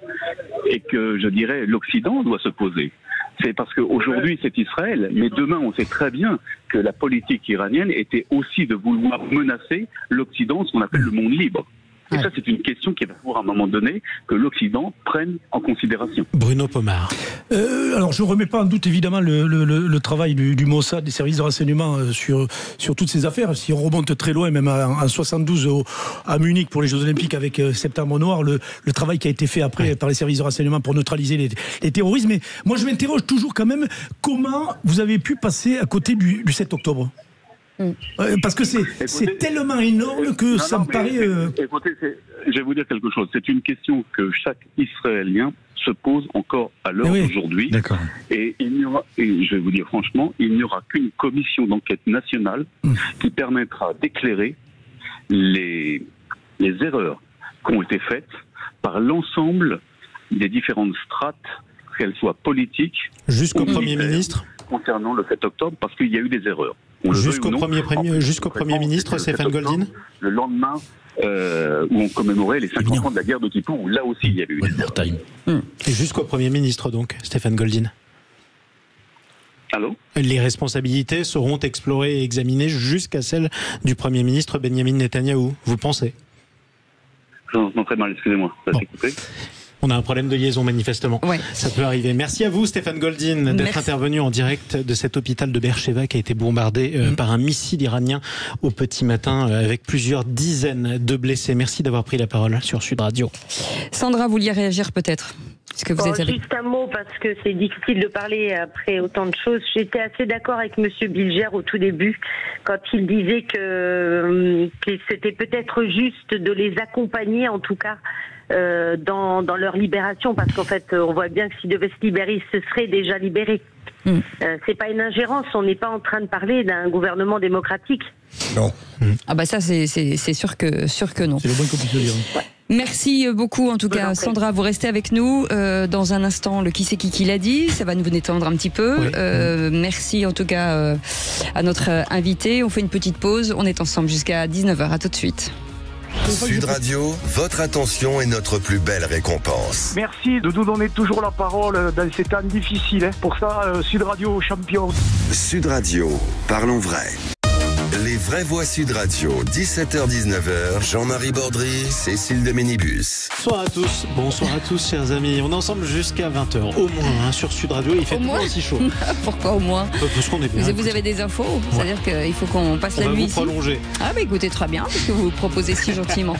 je dirais l'Occident doit se poser, c'est parce qu'aujourd'hui c'est Israël, mais demain on sait très bien que la politique iranienne était aussi de vouloir menacer l'Occident, ce qu'on appelle le monde libre. Et ça, c'est une question qu'il va falloir à un moment donné que l'Occident prenne en considération. Bruno Pomar. Alors, je ne remets pas en doute évidemment le travail du Mossad, des services de renseignement sur toutes ces affaires. Si on remonte très loin, même en 72 à Munich pour les Jeux Olympiques avec Septembre Noir, le travail qui a été fait après par les services de renseignement pour neutraliser les terroristes. Mais moi, je m'interroge toujours quand même comment vous avez pu passer à côté du 7 octobre. Parce que c'est tellement énorme que ça me paraît... Écoutez, je vais vous dire quelque chose. C'est une question que chaque Israélien se pose encore à l'heure d'aujourd'hui. D'accord. Et je vais vous dire franchement, il n'y aura qu'une commission d'enquête nationale qui permettra d'éclairer les erreurs qui ont été faites par l'ensemble des différentes strates, qu'elles soient politiques jusqu'au Premier ministre, concernant le 7 octobre, parce qu'il y a eu des erreurs. Jusqu'au Premier ministre, Stéphane Goldin. Le lendemain où on commémorait les 50 ans de la guerre de Kippour, où là aussi il y avait eu des erreurs. Et jusqu'au Premier ministre, donc, Stéphane Goldin. Allô ? Les responsabilités seront explorées et examinées jusqu'à celle du Premier ministre Benyamin Netanyahou, vous pensez ? Je vous entends très mal, excusez-moi, ça s'est coupé. On a un problème de liaison manifestement. Ouais. Ça peut arriver. Merci à vous Stéphane Goldin d'être intervenu en direct de cet hôpital de Beersheva qui a été bombardé par un missile iranien au petit matin avec plusieurs dizaines de blessés. Merci d'avoir pris la parole sur Sud Radio. Sandra, vous vouliez réagir peut-être ? Est-ce que vous êtes avec... Juste un mot, parce que c'est difficile de parler après autant de choses. J'étais assez d'accord avec Monsieur Bilger au tout début, quand il disait que c'était peut-être juste de les accompagner, en tout cas, dans leur libération, parce qu'en fait, on voit bien que s'ils devaient se libérer, ils se seraient déjà libérés. C'est pas une ingérence, on n'est pas en train de parler d'un gouvernement démocratique. Non. Ah bah ça, c'est sûr que non. C'est le moins qu'on puisse le dire. Ouais. Merci beaucoup en tout cas Sandra, vous restez avec nous dans un instant, le qui c'est qui l'a dit, ça va nous détendre un petit peu. Merci en tout cas à notre invité, on fait une petite pause, on est ensemble jusqu'à 19h, à tout de suite. Sud Radio, votre attention est notre plus belle récompense. Merci de nous donner toujours la parole dans ces temps difficiles. Pour ça, Sud Radio champion. Sud Radio, parlons vrai. Les vraies voix Sud Radio, 17h-19h, Jean-Marie Bordry, Cécile de Ménibus. Bonsoir à tous chers amis, on est ensemble jusqu'à 20h, au moins sur Sud Radio, il fait toujours aussi chaud. Pourquoi au moins? Parce qu'on est bien. Vous avez des infos, c'est-à-dire qu'il faut qu'on passe la nuit ici. Prolonger. Ah bah écoutez, très bien, parce que vous proposez si gentiment.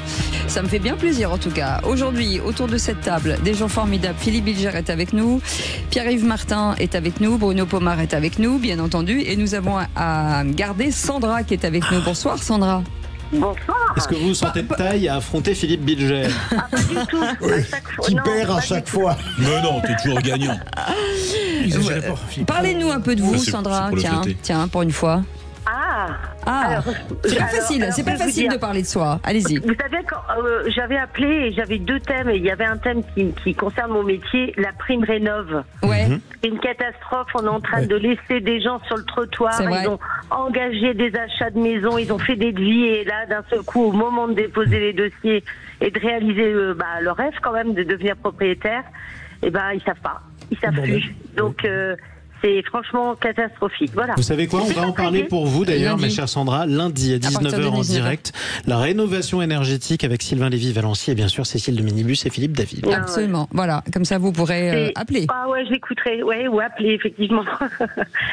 Ça me fait bien plaisir en tout cas. Aujourd'hui, autour de cette table, des gens formidables. Philippe Bilger est avec nous, Pierre-Yves Martin est avec nous, Bruno Pomar est avec nous, bien entendu, et nous avons à garder Sandra qui est avec nous. Bonsoir Sandra. Bonsoir. Est-ce que vous vous sentez de taille à affronter Philippe Bilger? Pas du tout. Qui perd à chaque fois. Mais non, t'es toujours gagnant. Parlez-nous un peu de vous, Sandra. Tiens, pour une fois. Alors, c'est pas facile de parler de soi. Allez-y. Vous savez, quand j'avais appelé et j'avais deux thèmes, et il y avait un thème qui concerne mon métier, la prime rénov'. Ouais. C'est une catastrophe, on est en train de laisser des gens sur le trottoir, ils ont engagé des achats de maisons, ils ont fait des devis, et là, d'un seul coup, au moment de déposer les dossiers et de réaliser leur rêve quand même de devenir propriétaire, ils savent pas, ils savent plus. Donc, c'est franchement catastrophique. Voilà. Vous savez quoi, on va en parler pour vous d'ailleurs, ma chère Sandra, lundi à 19h en direct. La rénovation énergétique avec Sylvain Lévy-Valency et bien sûr Cécile de Ménibus et Philippe David. Absolument, voilà, comme ça vous pourrez appeler. Ah ouais, j'écouterai, ou appeler effectivement.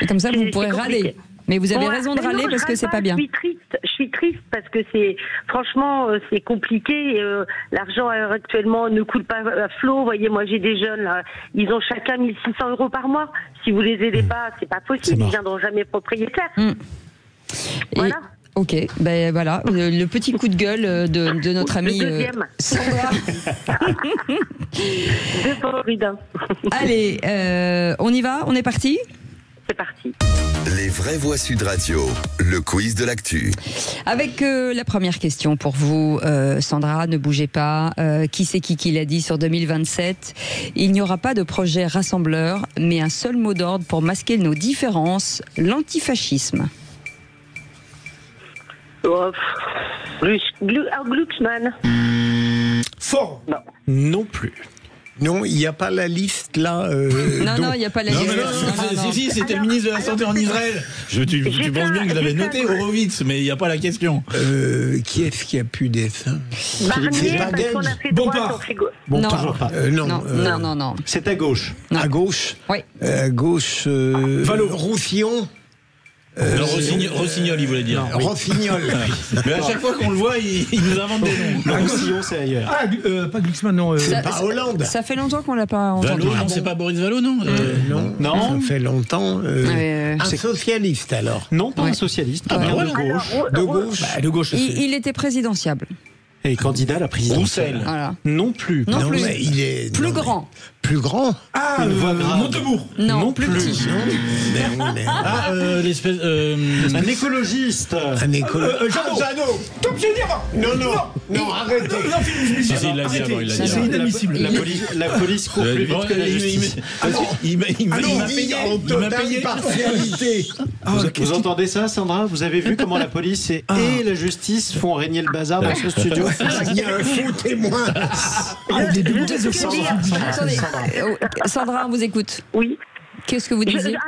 Et comme ça vous pourrez râler. Mais vous avez raison de râler parce que c'est pas bien. Je suis triste parce que franchement c'est compliqué. L'argent actuellement ne coule pas à flot. Vous voyez, moi j'ai des jeunes là, ils ont chacun 1 600 € par mois. Si vous les aidez pas, c'est pas possible. Ils viendront jamais propriétaires. Voilà. Ok, ben voilà, le petit coup de gueule de notre amie Sandra. Allez, on y va, on est parti ? C'est parti. Les vraies voix Sud Radio, le quiz de l'actu. Avec la première question pour vous, Sandra, ne bougez pas. Qui c'est qui l'a dit sur 2027 ? Il n'y aura pas de projet rassembleur, mais un seul mot d'ordre pour masquer nos différences, l'antifascisme. Glucksmann. Fort. Non plus. Non, il n'y a pas la liste là. Non, il n'y a pas la liste. Si, c'était le ministre de la Santé en Israël. Tu penses bien que je l'avais noté, Horowitz, mais il n'y a pas la question. Qui est-ce qui a pu dessin? C'est pas Bompard. Non, toujours pas. Non. C'est à gauche. Non. À gauche. Oui. À gauche. Roussillon. Rossignol, il voulait dire. Rossignol. Mais à chaque fois qu'on le voit, il nous invente des noms. Le Roussillon, c'est ailleurs. Pas Glucksmann, non. C'est pas Hollande. Ça fait longtemps qu'on l'a pas entendu. Valo, non, c'est pas Boris Valo, non Non, ça fait longtemps. Un socialiste alors? Non, pas un socialiste. De gauche. De gauche. Il était présidentiable. Et candidat à la présidentielle. Voilà. Non plus. Non plus. Mais il est Plus grand. plus grand. Ah, Montebourg. Non, plus petit. L'espèce. Un écologiste. Un écologiste. Jeannot. Top génial. Non, arrêtez. Si, il l'a dit avant, il l'a dit C'est avant. inadmissible. La police court plus vite que la justice. Il m'a payé en totale partialité. Vous entendez ça, Sandra? Vous avez vu comment la police et la justice font régner le bazar dans ce studio? Il y a un faux témoin. Attendez, Sandra, on vous écoute. Oui. Qu'est-ce que vous disiez? Non,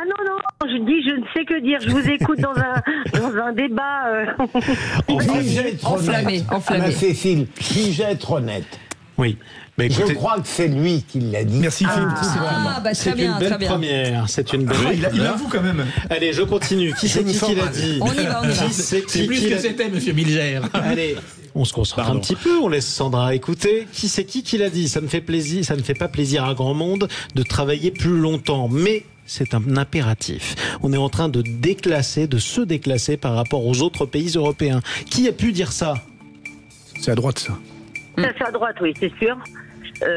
je dis, je ne sais que dire. Je vous écoute dans un débat. Puis-je être Enflammé. Anna Cécile, puis-je être honnête? Oui. Mais écoutez, je crois que c'est lui qui l'a dit. Merci Philippe. Bah, c'est très bien, une belle très bien. première. C'est une belle. Il avoue quand même. Allez, je continue. Qui c'est qui l'a dit? On y va. C'est plus que c'était, monsieur Bilger. Allez, on se concentre un petit peu, on laisse Sandra écouter. Qui c'est qui l'a dit? Ça me fait plaisir, ça ne fait pas plaisir à grand monde de travailler plus longtemps, mais c'est un impératif. On est en train de se déclasser par rapport aux autres pays européens. Qui a pu dire ça? C'est à droite, ça. Ça, c'est à droite, oui, c'est sûr. C'est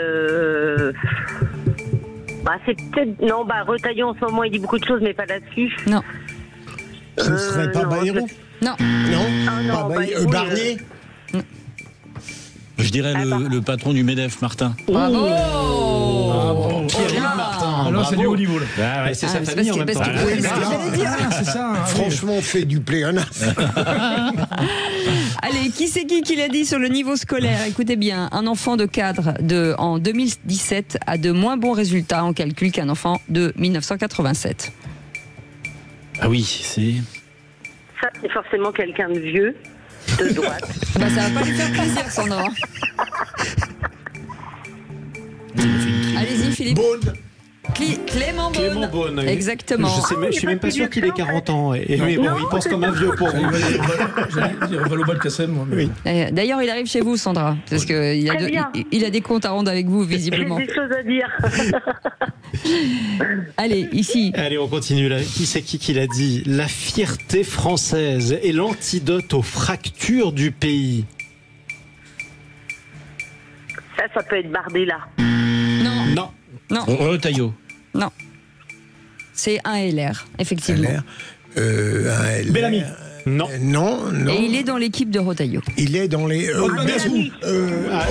peut-être... Non, Retailleau, en ce moment, il dit beaucoup de choses, mais pas là-dessus. Non. Ce ne serait pas Bayrou? Non. Non, Barnier? Je dirais le patron du MEDEF, Martin. Bravo. Pierre Martin. Alors, c'est du haut niveau, là. C'est sa famille en même temps. C'est ça. Franchement, on fait du pléonasme. Allez, qui c'est qui l'a dit sur le niveau scolaire? Écoutez bien, un enfant de cadre en 2017 a de moins bons résultats en calcul qu'un enfant de 1987. Ah oui, c'est... Ça, c'est forcément quelqu'un de vieux, de droite. Ça va pas lui faire plaisir, Sandra. Allez-y, Philippe. Beaune. Clément Beaune. Oui. Exactement. Je suis même pas sûr qu'il ait 40 ans. Mais bon, il pense comme un vieux pour vous. On va au bas de Cassem, moi. Oui. D'ailleurs, il arrive chez vous, Sandra, parce que il a des comptes à rendre avec vous, visiblement. J'ai des choses à dire. Allez, ici. Allez, on continue là. Qui c'est qui l'a dit? La fierté française est l'antidote aux fractures du pays. Ça peut être Bardella. Non. Retailleau. Non. C'est un LR, effectivement. Un LR. Bellamy. Non. Et il est dans l'équipe de Retailleau. Il est dans les...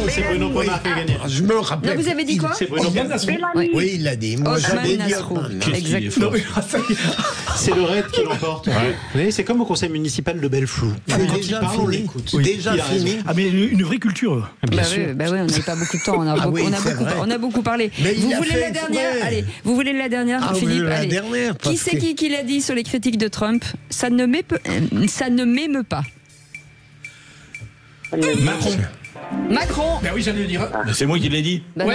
c'est Bruno Pomar qui a gagné. Je me rappelle. Non, vous avez dit quoi? C'est Bruno Pomar. Oui, il l'a dit. Moi, j'avais dit Exactement. C'est le RAID qui l'emporte. Vous voyez, c'est comme au conseil municipal de Belleflou. C'est Quand déjà il parle, on fini. l'écoute. Déjà fini. Ah, mais une vraie culture. Bah oui, on n'avait pas beaucoup de temps. On a beaucoup parlé. Vous voulez la dernière? Allez, vous voulez la dernière, Philippe? La dernière. Qui c'est qui l'a dit sur les critiques de Trump? Ça ne m'émeut pas. Macron. Ben oui, j'allais le dire. C'est moi qui l'ai dit. Mais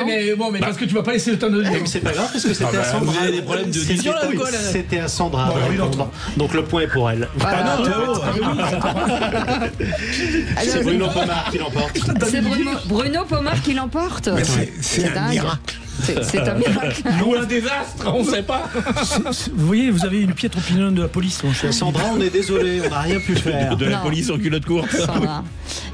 parce que tu m'as pas laissé le temps de dire. C'est pas grave parce que c'était à Sandra. Vous avez des problèmes de division là ou quoi? C'était à Sandra. Donc le point est pour elle. C'est Bruno Pomar qui l'emporte. C'est Bruno Pomar qui l'emporte. C'est un miracle. C'est un miracle. Ou un désastre, on ne sait pas. Vous voyez, vous avez une piètre opinion de la police, mon cher. Sandra, on est désolé, on n'a rien pu faire. De la police en culotte courte. Sandra.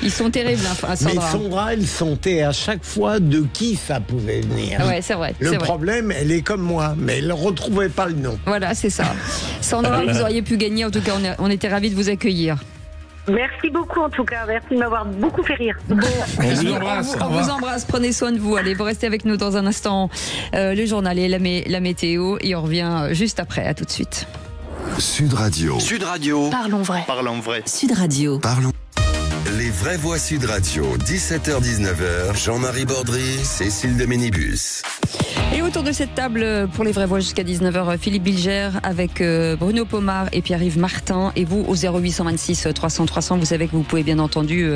Ils sont terribles, Sandra. Mais Sandra, elle sentait à chaque fois de qui ça pouvait venir. Ouais, c'est vrai. Le problème, elle est comme moi, mais elle ne retrouvait pas le nom. Voilà, c'est ça. Sandra, vous auriez pu gagner. En tout cas, on était ravis de vous accueillir. Merci beaucoup en tout cas, merci de m'avoir beaucoup fait rire. Bon, on vous embrasse, prenez soin de vous. Allez, vous restez avec nous dans un instant. Le journal et la météo et on revient juste après. À tout de suite. Sud Radio. Parlons vrai. Sud Radio. Parlons. Les vraies voix Sud Radio, 17h-19h, Jean-Marie Bordry, Cécile de Ménibus. Et autour de cette table, pour les vraies voix jusqu'à 19h, Philippe Bilger avec Bruno Pomar et Pierre-Yves Martin. Et vous, au 0826 300 300, vous savez que vous pouvez bien entendu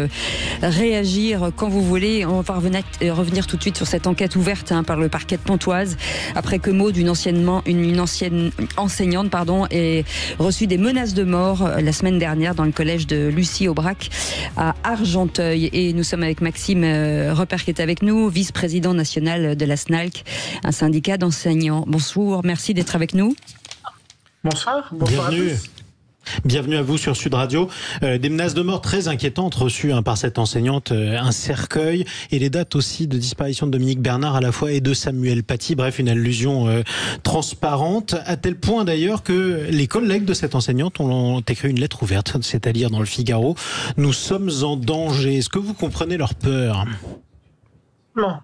réagir quand vous voulez. On va revenir tout de suite sur cette enquête ouverte par le parquet de Pontoise. Après que Maud, une ancienne enseignante, ait reçu des menaces de mort la semaine dernière dans le collège de Lucie-Aubrac à Argenteuil. Et nous sommes avec Maxime Repère qui est avec nous, vice-président national de la SNALC, un syndicat d'enseignants. Bonsoir, merci d'être avec nous. Bonsoir. Bienvenue. Bienvenue à vous sur Sud Radio. Des menaces de mort très inquiétantes reçues par cette enseignante, un cercueil et les dates aussi de disparition de Dominique Bernard à la fois et de Samuel Paty. Bref, une allusion transparente, à tel point d'ailleurs que les collègues de cette enseignante ont écrit une lettre ouverte, c'est-à-dire dans le Figaro. Nous sommes en danger. Est-ce que vous comprenez leur peur ? Non.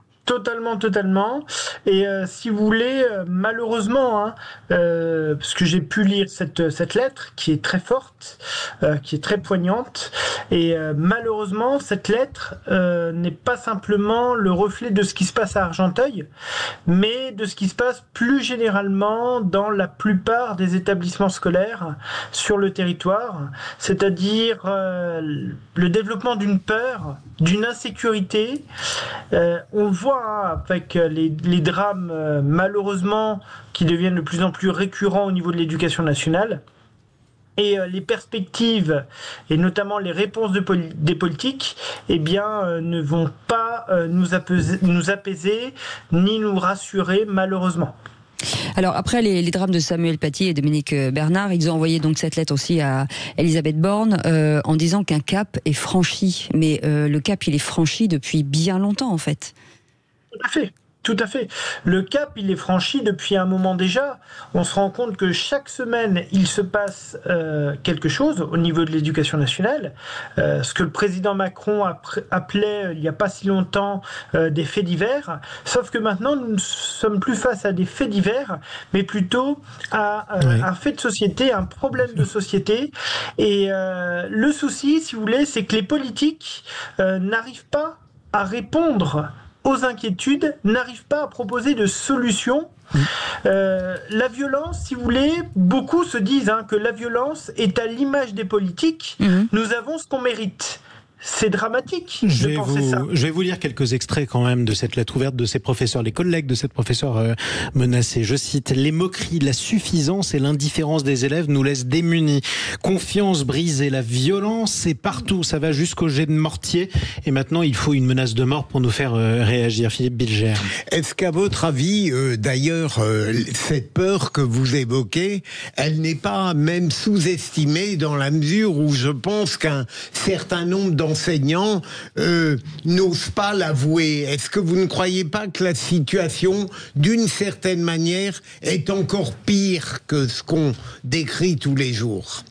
Totalement. Et si vous voulez, malheureusement, parce que j'ai pu lire cette lettre qui est très forte, qui est très poignante, et malheureusement, cette lettre n'est pas simplement le reflet de ce qui se passe à Argenteuil, mais de ce qui se passe plus généralement dans la plupart des établissements scolaires sur le territoire, c'est-à-dire le développement d'une peur, d'une insécurité. On voit avec les drames malheureusement qui deviennent de plus en plus récurrents au niveau de l'éducation nationale et les perspectives et notamment les réponses des politiques ne vont pas nous apaiser ni nous rassurer malheureusement. Alors après les drames de Samuel Paty et Dominique Bernard, ils ont envoyé donc cette lettre aussi à Elisabeth Borne en disant qu'un cap est franchi. Mais le cap, il est franchi depuis bien longtemps en fait. Tout à fait. Le cap, il est franchi depuis un moment déjà. On se rend compte que chaque semaine, il se passe quelque chose au niveau de l'éducation nationale. Ce que le président Macron appelait il n'y a pas si longtemps des faits divers. Sauf que maintenant, nous ne sommes plus face à des faits divers, mais plutôt à un fait de société, un problème de société. Et le souci, si vous voulez, c'est que les politiques n'arrivent pas à répondre aux inquiétudes, n'arrivent pas à proposer de solutions. La violence, si vous voulez, beaucoup se disent que la violence est à l'image des politiques. Nous avons ce qu'on mérite. C'est dramatique de penser ça. Je vais vous lire quelques extraits quand même de cette lettre ouverte de ces professeurs, les collègues de cette professeure menacée. Je cite: « Les moqueries, la suffisance et l'indifférence des élèves nous laissent démunis. Confiance brisée, la violence, c'est partout. Ça va jusqu'au jet de mortier. Et maintenant, il faut une menace de mort pour nous faire réagir. » Philippe Bilger. Est-ce qu'à votre avis, d'ailleurs, cette peur que vous évoquez, elle n'est pas même sous-estimée dans la mesure où je pense qu'un certain nombre d'enseignants n'osent pas l'avouer. Est-ce que vous ne croyez pas que la situation, d'une certaine manière, est encore pire que ce qu'on décrit tous les jours ?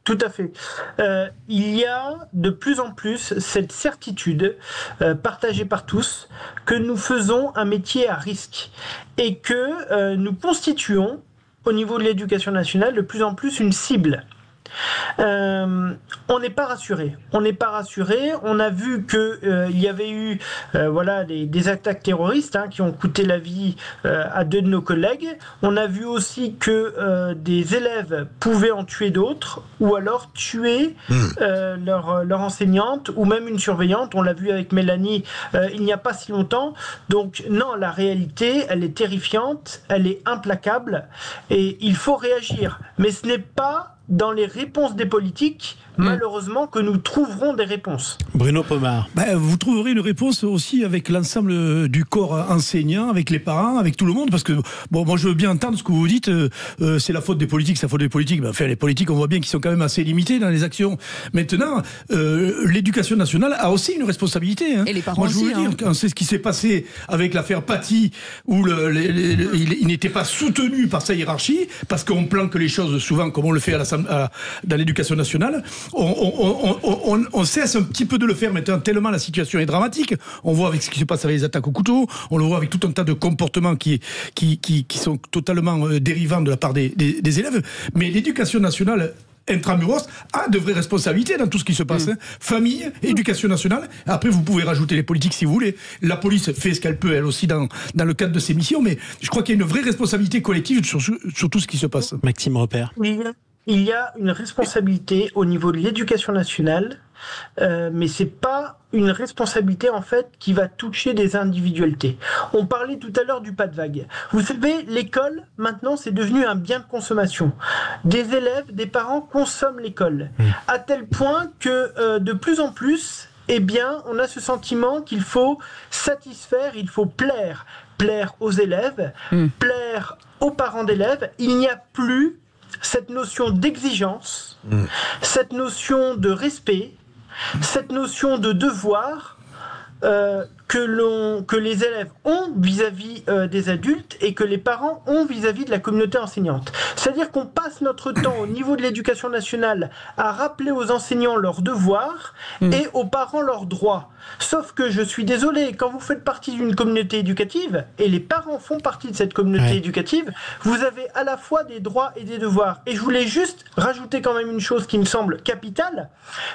Tout à fait. Il y a de plus en plus cette certitude partagée par tous que nous faisons un métier à risque et que nous constituons, au niveau de l'éducation nationale, de plus en plus une cible. On n'est pas rassuré. On a vu que il y avait eu des attaques terroristes qui ont coûté la vie à 2 de nos collègues. On a vu aussi que des élèves pouvaient en tuer d'autres ou alors tuer leur enseignante ou même une surveillante. On l'a vu avec Mélanie il n'y a pas si longtemps. Donc non, la réalité, elle est terrifiante, elle est implacable et il faut réagir. Mais ce n'est pas dans les réponses des politiques, malheureusement, que nous trouverons des réponses. Bruno Pomar. Vous trouverez une réponse aussi avec l'ensemble du corps enseignant, avec les parents, avec tout le monde, parce que, moi je veux bien entendre ce que vous dites, c'est la faute des politiques, c'est la faute des politiques. Les politiques, on voit bien qu'ils sont quand même assez limités dans les actions. Maintenant, l'éducation nationale a aussi une responsabilité. Et les parents moi, je veux aussi. dire, quand c'est ce qui s'est passé avec l'affaire Paty, où il n'était pas soutenu par sa hiérarchie, parce qu'on planque les choses souvent, comme on le fait dans l'éducation nationale. On cesse un petit peu de le faire maintenant tellement la situation est dramatique. On voit avec ce qui se passe avec les attaques au couteau, on le voit avec tout un tas de comportements qui sont totalement dérivants de la part des élèves. Mais l'éducation nationale intramuros a de vraies responsabilités dans tout ce qui se passe. Famille, éducation nationale. Après, vous pouvez rajouter les politiques si vous voulez. La police fait ce qu'elle peut, elle aussi, dans le cadre de ses missions. Mais je crois qu'il y a une vraie responsabilité collective sur tout ce qui se passe. Maxime Repère. Il y a une responsabilité au niveau de l'éducation nationale, mais c'est pas une responsabilité en fait qui va toucher des individualités. On parlait tout à l'heure du pas de vague. Vous savez, l'école maintenant c'est devenu un bien de consommation. Des élèves, des parents consomment l'école à tel point que de plus en plus, on a ce sentiment qu'il faut satisfaire, il faut plaire aux élèves, plaire aux parents d'élèves. Il n'y a plus cette notion d'exigence, cette notion de respect, cette notion de devoir que les élèves ont vis-à-vis des adultes et que les parents ont vis-à-vis de la communauté enseignante. C'est-à-dire qu'on passe notre temps au niveau de l'éducation nationale à rappeler aux enseignants leurs devoirs et aux parents leurs droits. Sauf que je suis désolé, quand vous faites partie d'une communauté éducative, et les parents font partie de cette communauté éducative, vous avez à la fois des droits et des devoirs. Et je voulais juste rajouter quand même une chose qui me semble capitale.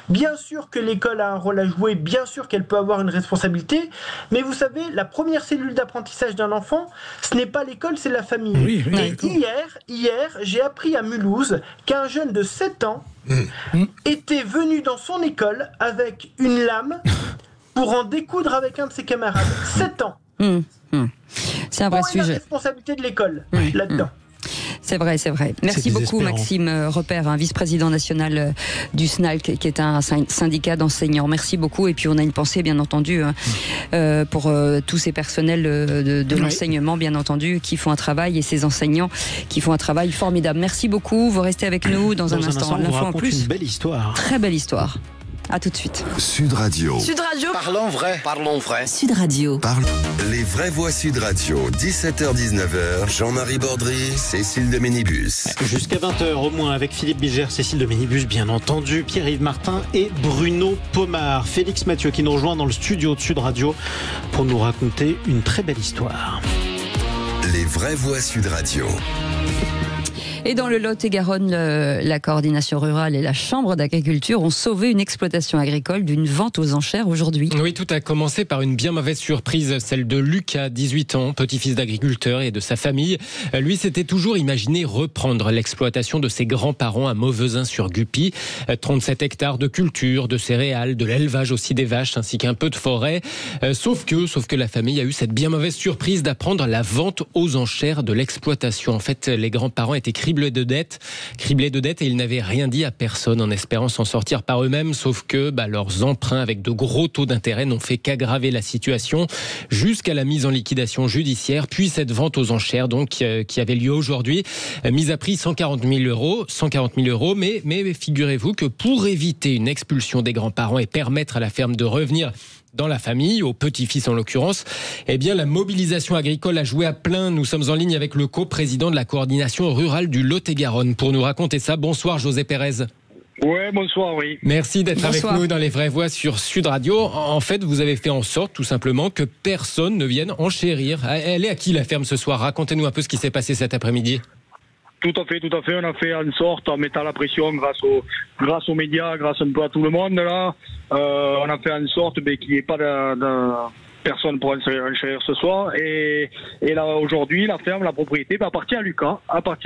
Bien sûr que l'école a un rôle à jouer, bien sûr qu'elle peut avoir une responsabilité, mais vous savez, la première cellule d'apprentissage d'un enfant, ce n'est pas l'école, c'est la famille. Oui, et hier, j'ai appris à Mulhouse qu'un jeune de 7 ans était venu dans son école avec une lame pour en découdre avec un de ses camarades. 7 ans. C'est un vrai Où est la sujet. responsabilité de l'école là-dedans? C'est vrai, c'est vrai. Merci beaucoup Maxime Repère, vice-président national du SNALC, qui est un syndicat d'enseignants. Merci beaucoup. Et puis on a une pensée, bien entendu, pour tous ces personnels de l'enseignement, bien entendu, qui font un travail, et ces enseignants qui font un travail formidable. Merci beaucoup. Vous restez avec nous dans un instant. L'info en plus. Une belle histoire. Très belle histoire. À tout de suite. Sud Radio. Sud Radio. Parlons vrai. Parlons vrai. Sud Radio. Les vraies voix Sud Radio. 17h-19h. Jean-Marie Bordry, Cécile de Ménibus. Jusqu'à 20h au moins avec Philippe Bilger, Cécile de Ménibus, bien entendu, Pierre-Yves Martin et Bruno Pomar. Félix Mathieu qui nous rejoint dans le studio de Sud Radio pour nous raconter une très belle histoire. Les vraies voix Sud Radio. Et dans le Lot-et-Garonne, la coordination rurale et la chambre d'agriculture ont sauvé une exploitation agricole d'une vente aux enchères aujourd'hui. Oui, tout a commencé par une bien mauvaise surprise, celle de Lucas, 18 ans, petit-fils d'agriculteur et de sa famille. Lui s'était toujours imaginé reprendre l'exploitation de ses grands-parents à Mauvezin-sur-Guppy. 37 hectares de culture, de céréales, de l'élevage aussi des vaches, ainsi qu'un peu de forêt. Sauf que la famille a eu cette bien mauvaise surprise d'apprendre la vente aux enchères de l'exploitation. En fait, les grands-parents étaient criblés de dettes et ils n'avaient rien dit à personne en espérant s'en sortir par eux-mêmes, sauf que leurs emprunts avec de gros taux d'intérêt n'ont fait qu'aggraver la situation jusqu'à la mise en liquidation judiciaire, puis cette vente aux enchères donc qui avait lieu aujourd'hui, mise à prix 140 000 euros, mais figurez-vous que pour éviter une expulsion des grands-parents et permettre à la ferme de revenir dans la famille, au petit-fils en l'occurrence, la mobilisation agricole a joué à plein. Nous sommes en ligne avec le co-président de la coordination rurale du Lot-et-Garonne. Pour nous raconter ça, bonsoir José Pérez. Ouais, bonsoir, oui. Merci d'être avec nous dans les vraies voix sur Sud Radio. En fait, vous avez fait en sorte, tout simplement, que personne ne vienne enchérir. Elle est à qui la ferme ce soir? Racontez-nous un peu ce qui s'est passé cet après-midi. Tout à fait. On a fait en sorte, en mettant la pression grâce aux médias, grâce un peu à tout le monde, là, on a fait en sorte qu'il n'y ait pas de personne pour enchérir ce soir. Et là, aujourd'hui, la ferme, la propriété appartient à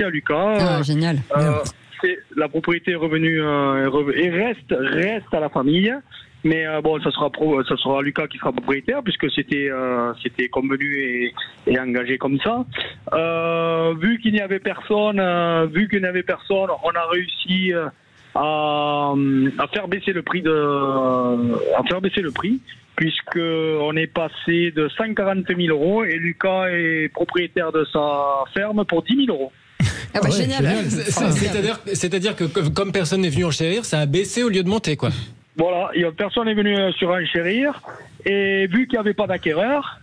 Lucas. Génial. La propriété est revenue et reste à la famille. Mais ça sera Lucas qui sera propriétaire puisque c'était convenu et engagé comme ça. Vu qu'il n'y avait personne, on a réussi à faire baisser le prix puisque on est passé de 140 000 euros et Lucas est propriétaire de sa ferme pour 10 000 euros. Génial. C'est-à-dire que comme personne n'est venu enchérir, ça a baissé au lieu de monter, quoi. Voilà, personne n'est venu surenchérir et vu qu'il n'y avait pas d'acquéreur,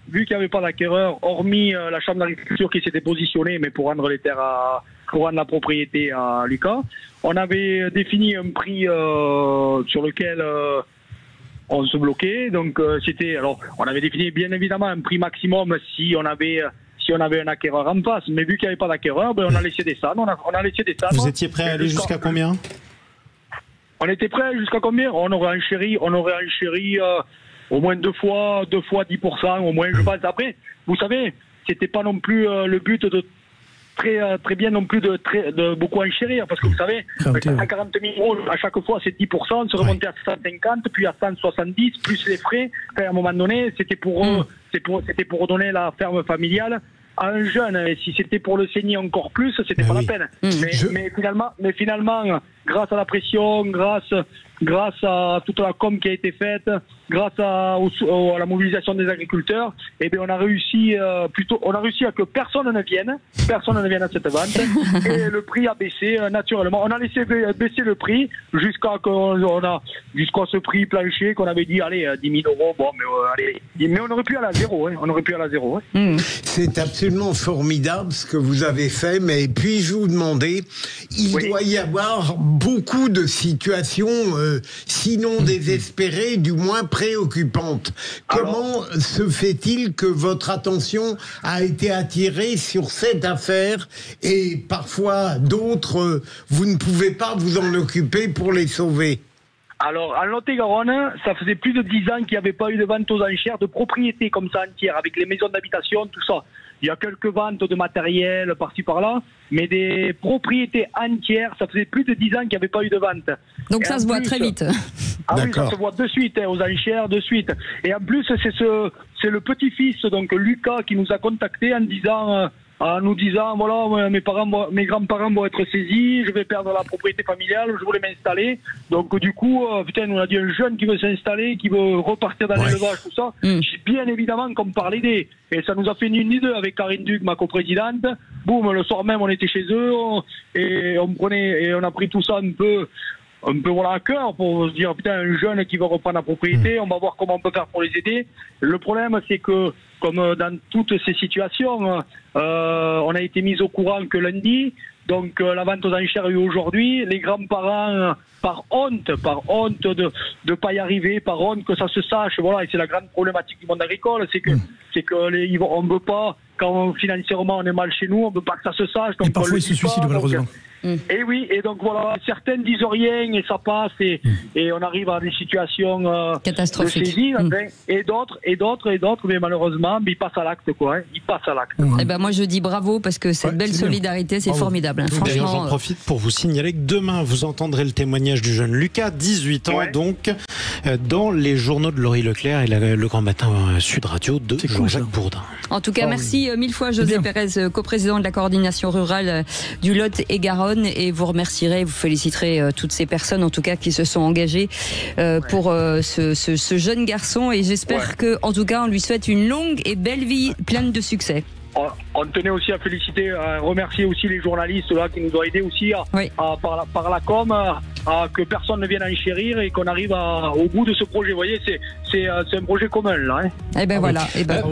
hormis la chambre d'agriculture qui s'était positionnée, mais pour rendre les terres pour rendre la propriété à Lucas, on avait défini un prix sur lequel on se bloquait. Donc on avait défini bien évidemment un prix maximum si on avait un acquéreur en face, mais vu qu'il n'y avait pas d'acquéreur, on a laissé descendre. Vous étiez prêt à aller jusqu'à combien? On était prêt jusqu'à combien? On aurait enchéri au moins deux fois 10%, au moins, je pense. Après, vous savez, c'était pas non plus le but de très bien non plus de beaucoup enchérir, parce que vous savez, à 40 000 euros, à chaque fois, c'est 10%, se remonter à 150, puis à 170, plus les frais. Enfin, à un moment donné, c'était pour redonner la ferme familiale à un jeune. Et si c'était pour le saigner encore plus, c'était pas la peine. Mais finalement, grâce à la pression, grâce à toute la com qui a été faite, grâce à la mobilisation des agriculteurs, eh bien, on a réussi à que personne ne vienne à cette vente, et le prix a baissé naturellement. On a laissé baisser le prix jusqu'à ce prix plancher qu'on avait dit, allez, 10 000 €. Bon, mais on aurait pu aller à zéro. On aurait pu aller à zéro. C'est absolument formidable ce que vous avez fait, mais puis-je vous demander, il doit y avoir beaucoup de situations, sinon désespérées, du moins préoccupantes. Comment se fait-il que votre attention a été attirée sur cette affaire et parfois d'autres, vous ne pouvez pas vous en occuper pour les sauver? Alors, en Lot-et-Garonne, ça faisait plus de 10 ans qu'il n'y avait pas eu de vente aux enchères de propriétés comme ça entières, avec les maisons d'habitation, tout ça. Il y a quelques ventes de matériel par-ci par-là, mais des propriétés entières, ça faisait plus de 10 ans qu'il n'y avait pas eu de vente. Donc ça se voit très vite. Ah oui, ça se voit de suite, aux enchères, de suite. Et en plus, c'est le petit-fils, donc Lucas, qui nous a contactés en nous disant, voilà, mes grands-parents vont être saisis, je vais perdre la propriété familiale, je voulais m'installer. Donc du coup, on a dit un jeune qui veut s'installer, qui veut repartir dans l'élevage, tout ça. Bien évidemment qu'on parlait d'idées. Et ça nous a fait ni une ni deux avec Karine Duc, ma coprésidente. Boum, le soir même, on était chez eux, et on a pris tout ça un peu à cœur pour se dire, un jeune qui veut reprendre la propriété, on va voir comment on peut faire pour les aider. Le problème, c'est que, comme dans toutes ces situations, on a été mis au courant que lundi, donc la vente aux enchères est aujourd'hui. Les grands-parents, par honte de ne pas y arriver, par honte que ça se sache, voilà, et c'est la grande problématique du monde agricole, c'est que on ne veut pas, quand financièrement on est mal chez nous, on ne veut pas que ça se sache. Donc et parfois ils se suicident malheureusement. Et oui, et donc voilà, certaines disent rien et ça passe, et on arrive à des situations catastrophiques. De saisie, et d'autres, mais malheureusement, ils passent à l'acte, quoi. Ils passent à l'acte. Eh ben moi je dis bravo, parce que cette belle solidarité, c'est formidable. Hein. D'ailleurs, j'en profite pour vous signaler que demain, vous entendrez le témoignage du jeune Lucas, 18 ans, donc, dans les journaux de Laurie Leclerc et le Grand Matin Sud Radio de Jean-Jacques Bourdin. En tout cas, merci mille fois José Pérez, coprésident de la coordination rurale du Lot-et-Garonne, et vous remercierez, vous féliciterez toutes ces personnes, en tout cas, qui se sont engagées pour ce jeune garçon, et j'espère que, en tout cas, on lui souhaite une longue et belle vie pleine de succès. On tenait aussi à féliciter, à remercier aussi les journalistes là qui nous ont aidés aussi par la com, que personne ne vienne enchérir et qu'on arrive au bout de ce projet. Vous voyez, c'est un projet commun là. Et ben voilà.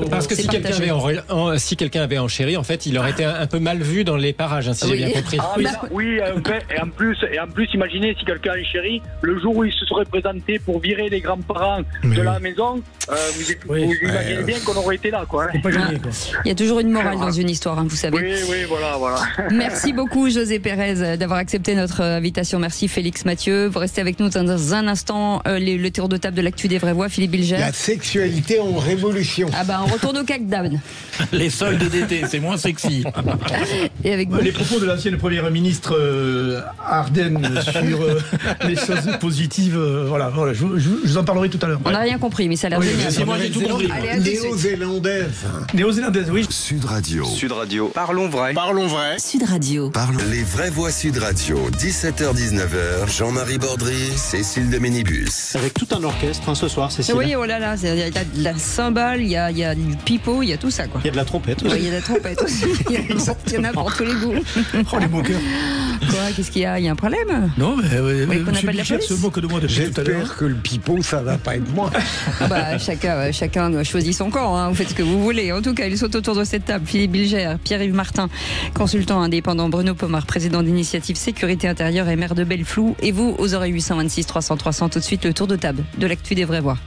Parce que si quelqu'un avait enchéri, en fait, il aurait été un peu mal vu dans les parages, si j'ai bien compris. Et en plus, imaginez si quelqu'un enchérit, le jour où il se serait présenté pour virer les grands-parents de la maison, vous imaginez bien qu'on aurait été là, quoi. Il y a toujours une morale dans une histoire, hein, vous savez. Oui, voilà. Merci beaucoup José Pérez d'avoir accepté notre invitation. Merci Félix Mathieu. Vous restez avec nous dans un instant. Le tour de table de l'actu des vraies voix. Philippe Bilger. La sexualité en révolution. Ah ben on retourne au CAC d'Aune. Les soldes d'été, c'est moins sexy. Et avec vous. Les propos de l'ancienne première ministre Ardenne sur les choses positives. Voilà, je vous en parlerai tout à l'heure. On n'a rien compris, mais ça a l'air génial. C'est moi, j'ai tout compris. Néo-zélandaise, oui. Sud Radio. Parlons vrai. Sud Radio. Les vraies voix Sud Radio. 17h-19h. Jean-Marie Bordry, Cécile de Ménibus. Avec tout un orchestre ce soir, Cécile. Oui, oh là là, il y a de la cymbale, il y a du pipeau, il y a tout ça, quoi. Il y a de la trompette aussi. Oui, il y a de la trompette aussi. Il y en a pour tous les goûts. Oh, les moqueurs. Quoi, qu'est-ce qu'il y a? Il y a un problème? Non, mais qu'on appelle la police. se moque de moi depuis tout à l'heure. J'espère que le pipeau, ça va pas être moi. Chacun choisit son camp, hein. Vous faites ce que vous voulez. En tout cas, ils sont autour de cette table. Philippe Bilger, Pierre-Yves Martin, consultant indépendant, Bruno Pomar, président d'initiative Sécurité Intérieure et maire de Belleflou. Et vous, aux oreilles 826 300 300, tout de suite le tour de table de l'actu des vraies voix.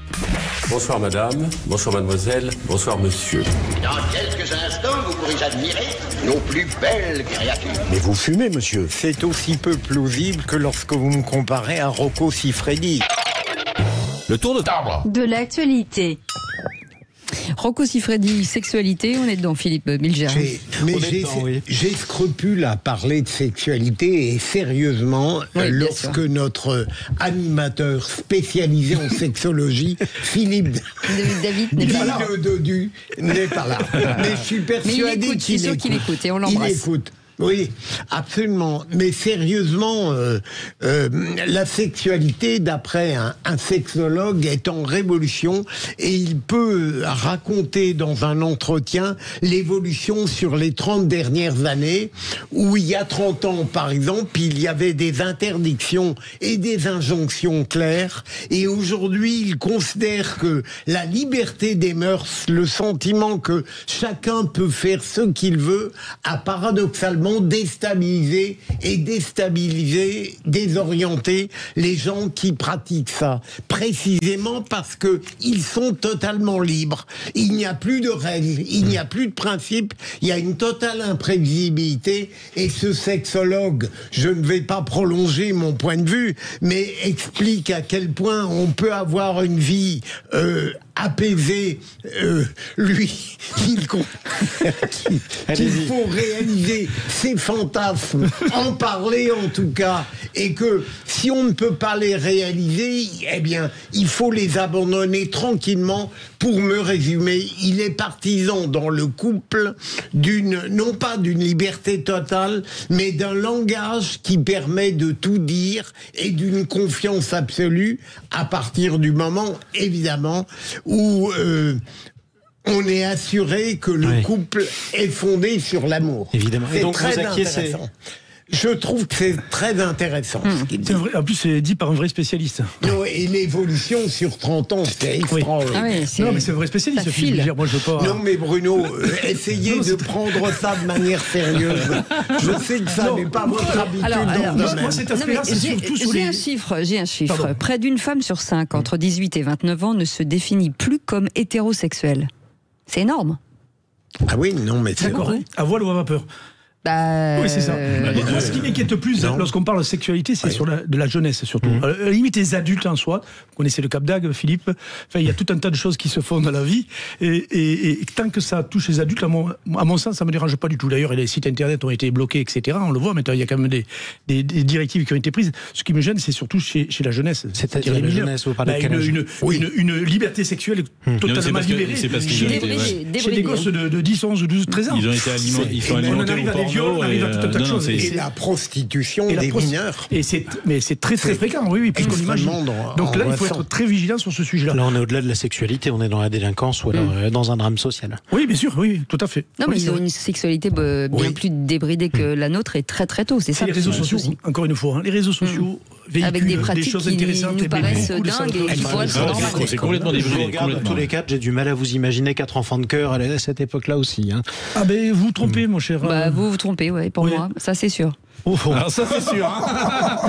Bonsoir madame, bonsoir mademoiselle, bonsoir monsieur. Dans quelques instants, vous pourrez admirer nos plus belles créatures. Mais vous fumez, monsieur. C'est aussi peu plausible que lorsque vous me comparez à Rocco Siffredi. Le tour de table de l'actualité. Rocco Siffredi, sexualité, on est dedans, Philippe Bilger. J'ai scrupule à parler de sexualité, et sérieusement, lorsque notre animateur spécialisé en sexologie, Philippe David n'est pas là. n'est pas là. Mais je suis persuadé qu'il écoute et on l'embrasse. Il écoute. Oui, absolument. Mais sérieusement, la sexualité, d'après un sexologue, est en révolution et il peut raconter dans un entretien l'évolution sur les 30 dernières années où il y a 30 ans, par exemple, il y avait des interdictions et des injonctions claires et aujourd'hui, il considère que la liberté des mœurs, le sentiment que chacun peut faire ce qu'il veut, a paradoxalement déstabiliser et désorienter les gens qui pratiquent ça. Précisément parce que ils sont totalement libres. Il n'y a plus de règles, il n'y a plus de principes, il y a une totale imprévisibilité et ce sexologue, je ne vais pas prolonger mon point de vue, mais explique à quel point on peut avoir une vie apaisé, lui, il faut réaliser ses fantasmes, en parler en tout cas, et que si on ne peut pas les réaliser, eh bien, il faut les abandonner tranquillement. Pour me résumer, il est partisan dans le couple non pas d'une liberté totale, mais d'un langage qui permet de tout dire et d'une confiance absolue à partir du moment, évidemment, où on est assuré que le couple est fondé sur l'amour. Évidemment. C'est et donc très intéressant. Je trouve que c'est très intéressant. Ce qu'il dit. En plus, c'est dit par un vrai spécialiste. Non, et l'évolution sur 30 ans, c'est extraordinaire. Oui. Non, mais c'est un vrai spécialiste. Moi, je veux pas... Non, mais Bruno, essayez de prendre ça de manière sérieuse. Je sais que ça n'est pas votre habitude dans le domaine. Moi, cet aspect-là, c'est surtout sous les... J'ai un chiffre. Pardon. Près d'une femme sur 5 entre 18 et 29 ans ne se définit plus comme hétérosexuelle. C'est énorme. Ah oui, non, mais c'est vrai. À voile ou à vapeur? Oui, c'est ça. Moi, ce qui m'inquiète plus lorsqu'on parle de sexualité, c'est sur de la jeunesse surtout. À la limite, les adultes en soi. Vous connaissez le Cap d'Agde, Philippe. Enfin, il y a tout un tas de choses qui se font dans la vie. Et tant que ça touche les adultes, à mon sens, ça ne me dérange pas du tout. D'ailleurs, les sites internet ont été bloqués, etc. On le voit. Maintenant, il y a quand même des directives qui ont été prises. Ce qui me gêne, c'est surtout chez la jeunesse. C'est-à-dire la jeunesse, vous parlez de quel âge ? Une liberté sexuelle totalement libérée. C'est parce qu'ils ont été chez des gosses de 10, 11, 12, 13 ans. Ils ont été alimentés au porno. On arrive à tout un tas de choses. Et la prostitution des mineurs. Mais c'est très très fréquent, oui, plus qu'on l'imagine. Donc là, il faut être très vigilant sur ce sujet-là. Là, on est au-delà de la sexualité, on est dans la délinquance ou alors dans un drame social. Oui, bien sûr, oui, tout à fait. Non, mais ils ont une sexualité bien plus débridée que la nôtre et très très tôt. C'est ça. Les réseaux sociaux, encore une fois, les réseaux sociaux avec des pratiques des choses intéressantes qui nous paraissent dingues et qu'il faut être normal. C'est complètement débridé. Tous les quatre, j'ai du mal à vous imaginer 4 enfants de cœur à cette époque-là aussi. Ah ben vous vous trompez, mon cher. Vous vous trompez, ouais, pour moi, ça c'est sûr. Alors ça c'est sûr.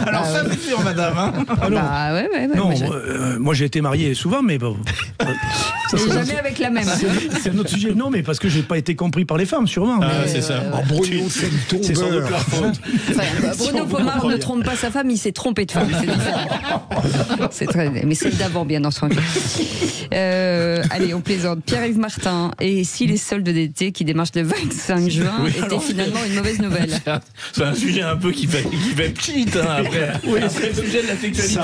Alors ça c'est sûr, madame. Ouais. Non, moi j'ai été marié souvent, mais bon. Jamais avec la même. C'est un autre sujet. Non, mais parce que j'ai pas été compris par les femmes, sûrement. C'est ça. Bruno, c'est sans doute leur faute. Bruno Pomar ne trompe pas sa femme, il s'est trompé de femme. C'est différent. C'est très... Mais c'est d'avant, bien entendu. Allez, on plaisante. Pierre-Yves Martin. Et si les soldes d'été qui démarchent le 25 juin étaient finalement une mauvaise nouvelle? C'est un sujet un peu qui fait cheat après. Oui, c'est le sujet de la sexualité.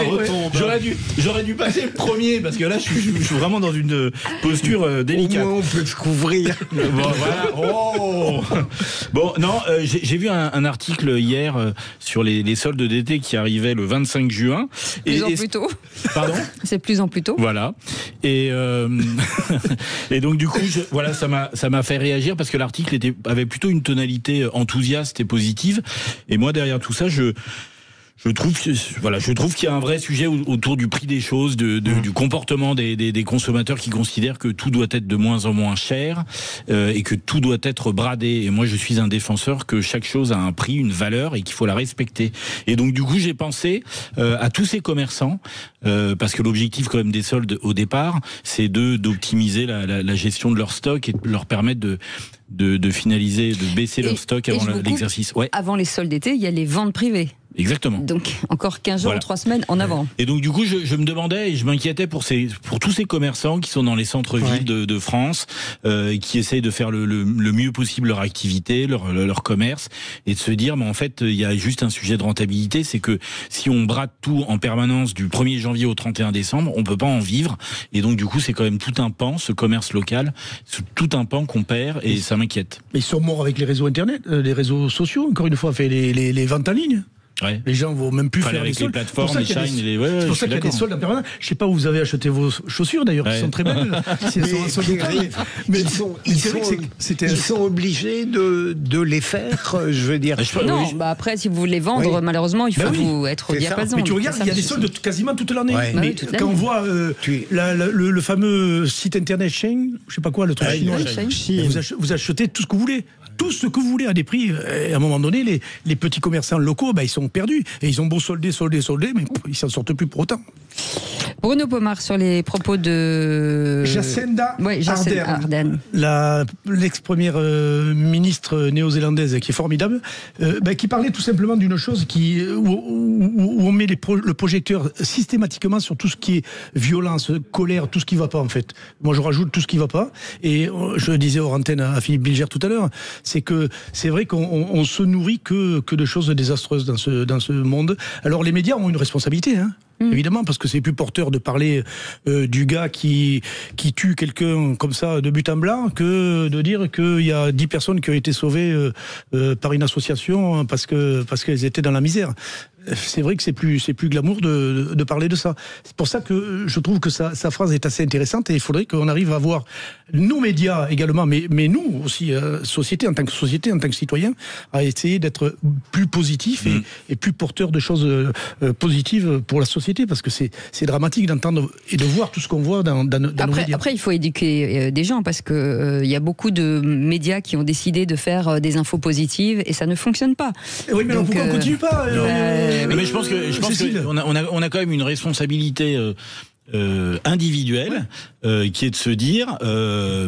J'aurais dû passer le premier parce que là je suis vraiment dans une posture délicate. Au moins on peut se couvrir. Bon, voilà. Bon, non, j'ai vu un article hier sur les soldes d'été qui arrivaient le 25 juin. Plus en plus tôt. Pardon ? C'est plus en plus tôt. Voilà. Et donc du coup, ça m'a fait réagir parce que l'article avait plutôt une tonalité enthousiaste et positive. Et moi, derrière tout ça, je trouve qu'il y a un vrai sujet autour du prix des choses, du comportement des consommateurs qui considèrent que tout doit être de moins en moins cher et que tout doit être bradé. Et moi, je suis un défenseur que chaque chose a un prix, une valeur et qu'il faut la respecter. Et donc, du coup, j'ai pensé à tous ces commerçants parce que l'objectif quand même des soldes au départ, c'est d'optimiser la gestion de leur stock et de leur permettre de finaliser, de baisser leur stock avant l'exercice. Avant les soldes d'été, il y a les ventes privées. Exactement. Donc encore 15 jours, 3 semaines en avant. Et donc du coup, je me demandais et je m'inquiétais pour tous ces commerçants qui sont dans les centres-villes de France, qui essayent de faire le mieux possible leur activité, leur commerce, et de se dire, mais en fait, il y a juste un sujet de rentabilité, c'est que si on brade tout en permanence du 1er janvier au 31 décembre, on peut pas en vivre. Et donc du coup, c'est quand même tout un pan, ce commerce local, tout un pan qu'on perd, et ça m'inquiète. Mais ils sont morts avec les réseaux internet, les réseaux sociaux, encore une fois, fait les ventes en ligne. Ouais. Les gens vont même plus faire avec des soldes. les plateformes, les Shine, c'est pour ça qu'il y a des soldes en permanence. Je sais pas où vous avez acheté vos chaussures d'ailleurs, qui sont très belles. Si elles sont en solde, mais ils sont obligés de les faire, je veux dire. Non, après, si vous voulez vendre, malheureusement, il faut être au diapason. Mais tu regardes, il y a des soldes quasiment toute l'année. Mais quand on voit le fameux site internet Shein, je sais pas quoi, le truc chinois, vous achetez tout ce que vous voulez. Tout ce que vous voulez à des prix. Et à un moment donné, les petits commerçants locaux, ils sont perdus. Et ils ont beau solder, mais ils s'en sortent plus pour autant. Bruno Pomar sur les propos de Jacinda Ardern, l'ex-première ministre néo-zélandaise, qui est formidable, qui parlait tout simplement d'une chose où on met le projecteur systématiquement sur tout ce qui est violence, colère, tout ce qui ne va pas en fait. Moi je rajoute tout ce qui ne va pas. Et je disais hors antenne à Philippe Bilger tout à l'heure, c'est que c'est vrai qu'on se nourrit que de choses désastreuses dans ce monde. Alors les médias ont une responsabilité, évidemment, parce que c'est plus porteur de parler du gars qui tue quelqu'un comme ça de but en blanc que de dire qu'il y a 10 personnes qui ont été sauvées par une association parce qu'elles étaient dans la misère. C'est vrai que c'est plus glamour de parler de ça. C'est pour ça que je trouve que sa phrase est assez intéressante, et il faudrait qu'on arrive à voir nos médias également, mais nous aussi, société, en tant que citoyen, à essayer d'être plus positif et plus porteur de choses positives pour la société, parce que c'est dramatique d'entendre et de voir tout ce qu'on voit dans nos médias. Après, il faut éduquer des gens, parce que il y a beaucoup de médias qui ont décidé de faire des infos positives et ça ne fonctionne pas. Oui, mais alors pourquoi on continue pas mais je pense qu'on a quand même une responsabilité individuelle qui est de se dire,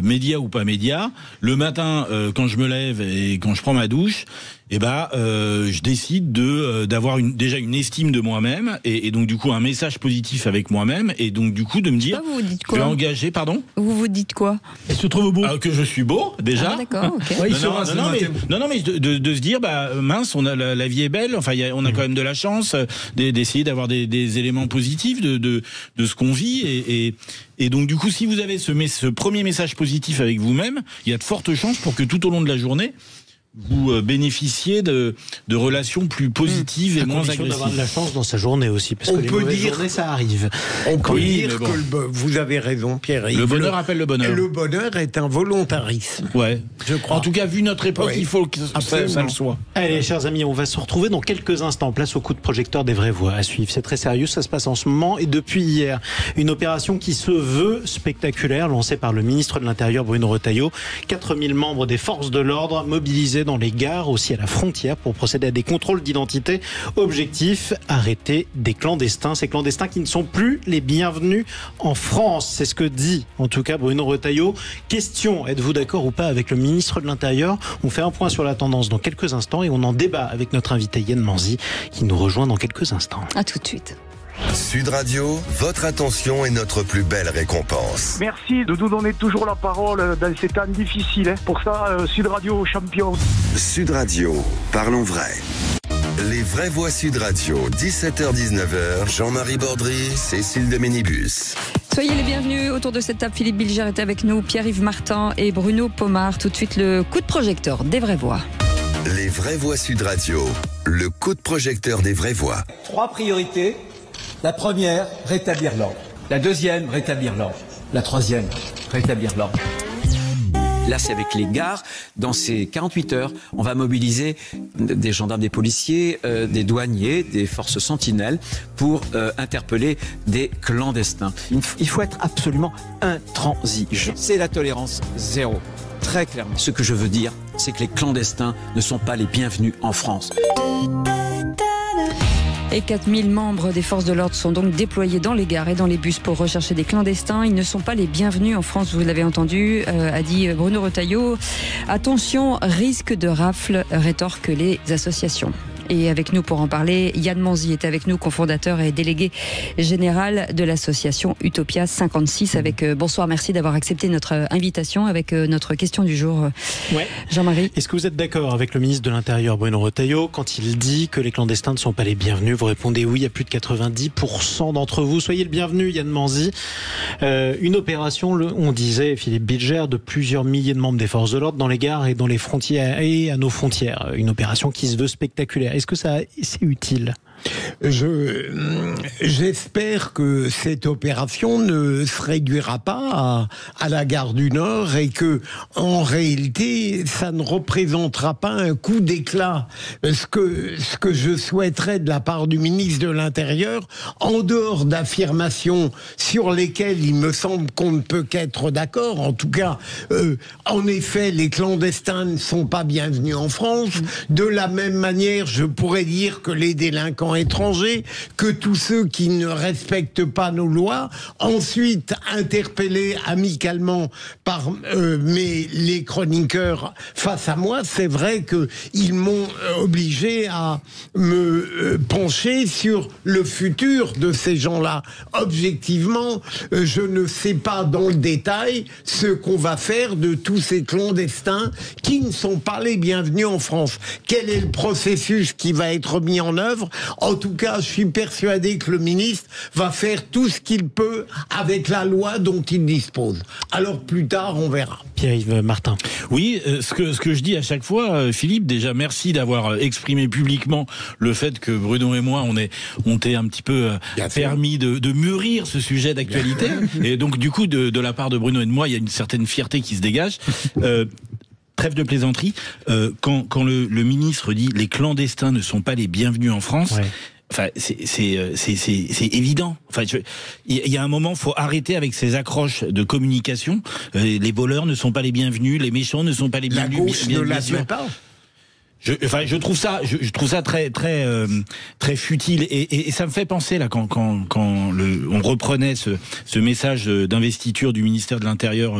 média ou pas média, le matin quand je me lève et quand je prends ma douche, je décide d'avoir déjà une estime de moi-même et donc du coup un message positif avec moi-même, et donc du coup de me dire, je vais engager, pardon. Vous vous dites quoi? Il se trouve beau. Que je suis beau déjà. Ah, d'accord, ok. Non, mais de se dire, mince, on a la vie est belle. Enfin, on a quand même de la chance d'essayer d'avoir des éléments positifs de ce qu'on vit, et donc du coup, si vous avez ce premier message positif avec vous-même, il y a de fortes chances pour que tout au long de la journée, vous bénéficiez de relations plus positives et moins agressives. D'avoir de la chance dans sa journée aussi, parce que les mauvaises journées, ça arrive. On peut dire que vous avez raison, Pierre-Yves. Le bonheur appelle le bonheur. Le bonheur est un volontarisme. Ouais, je crois. En tout cas, vu notre époque, il faut que ça le soit. Allez, chers amis, on va se retrouver dans quelques instants. Place au coup de projecteur des vraies voix à suivre. C'est très sérieux, ça se passe en ce moment et depuis hier. Une opération qui se veut spectaculaire, lancée par le ministre de l'Intérieur Bruno Retailleau. 4000 membres des forces de l'ordre mobilisés dans les gares, aussi à la frontière, pour procéder à des contrôles d'identité. Objectif, arrêter des clandestins. Ces clandestins qui ne sont plus les bienvenus en France. C'est ce que dit, en tout cas, Bruno Retailleau. Question, êtes-vous d'accord ou pas avec le ministre de l'Intérieur? On fait un point sur la tendance dans quelques instants et on en débat avec notre invité Yann Manzi, qui nous rejoint dans quelques instants. À tout de suite. Sud Radio, votre attention est notre plus belle récompense. Merci de nous donner toujours la parole dans ces temps difficiles. Pour ça, Sud Radio champion. Sud Radio, parlons vrai. Les vraies voix Sud Radio, 17h-19h, Jean-Marie Bordry, Cécile de Ménibus. Soyez les bienvenus autour de cette table. Philippe Bilger est avec nous, Pierre-Yves Martin et Bruno Pomar. Tout de suite, le coup de projecteur des vraies voix. Les vraies voix Sud Radio, le coup de projecteur des vraies voix. 3 priorités. La première, rétablir l'ordre. La deuxième, rétablir l'ordre. La troisième, rétablir l'ordre. Là, c'est avec les gares. Dans ces 48 heures, on va mobiliser des gendarmes, des policiers, des douaniers, des forces sentinelles pour interpeller des clandestins. Il faut être absolument intransigeant. C'est la tolérance zéro. Très clairement. Ce que je veux dire, c'est que les clandestins ne sont pas les bienvenus en France. Et 4000 membres des forces de l'ordre sont donc déployés dans les gares et dans les bus pour rechercher des clandestins. Ils ne sont pas les bienvenus en France, vous l'avez entendu, a dit Bruno Retailleau. Attention, risque de rafle, rétorquent les associations. Et avec nous pour en parler, Yann Manzi est avec nous, cofondateur et délégué général de l'association Utopia 56. Bonsoir, merci d'avoir accepté notre invitation avec notre question du jour. Jean-Marie. Est-ce que vous êtes d'accord avec le ministre de l'Intérieur, Bruno Retailleau, quand il dit que les clandestins ne sont pas les bienvenus? Vous répondez oui à plus de 90% d'entre vous. Soyez le bienvenu, Yann Manzi. Une opération, on disait, Philippe Bilger, de plusieurs milliers de membres des forces de l'ordre dans les gares et dans les frontières et à nos frontières. Une opération qui se veut spectaculaire. Est-ce que c'est utile ? J'espère que cette opération ne se réduira pas à la gare du Nord et que, en réalité, ça ne représentera pas un coup d'éclat. Ce que je souhaiterais de la part du ministre de l'Intérieur, en dehors d'affirmations sur lesquelles il me semble qu'on ne peut qu'être d'accord, en tout cas, en effet, les clandestins ne sont pas bienvenus en France. De la même manière, je pourrais dire que les délinquants étrangers, que tous ceux qui ne respectent pas nos lois, ensuite interpellés amicalement par les chroniqueurs face à moi, c'est vrai qu'ils m'ont obligé à me pencher sur le futur de ces gens-là. Objectivement, je ne sais pas dans le détail ce qu'on va faire de tous ces clandestins qui ne sont pas les bienvenus en France. Quel est le processus qui va être mis en œuvre? En tout cas, je suis persuadé que le ministre va faire tout ce qu'il peut avec la loi dont il dispose. Alors plus tard, on verra. Pierre-Yves Martin. Oui, ce que je dis à chaque fois, Philippe, déjà merci d'avoir exprimé publiquement le fait que Bruno et moi, on t'ait un petit peu permis de mûrir ce sujet d'actualité. Et donc du coup, de la part de Bruno et de moi, il y a une certaine fierté qui se dégage. Trêve de plaisanterie, quand le ministre dit les clandestins ne sont pas les bienvenus en France. Ouais. Enfin, c'est évident. Enfin, il y a un moment, faut arrêter avec ces accroches de communication. Les voleurs ne sont pas les bienvenus, les méchants ne sont pas les bienvenus. La gauche ne l'admet pas. Je trouve ça très futile et ça me fait penser là quand on reprenait ce message d'investiture du ministère de l'Intérieur,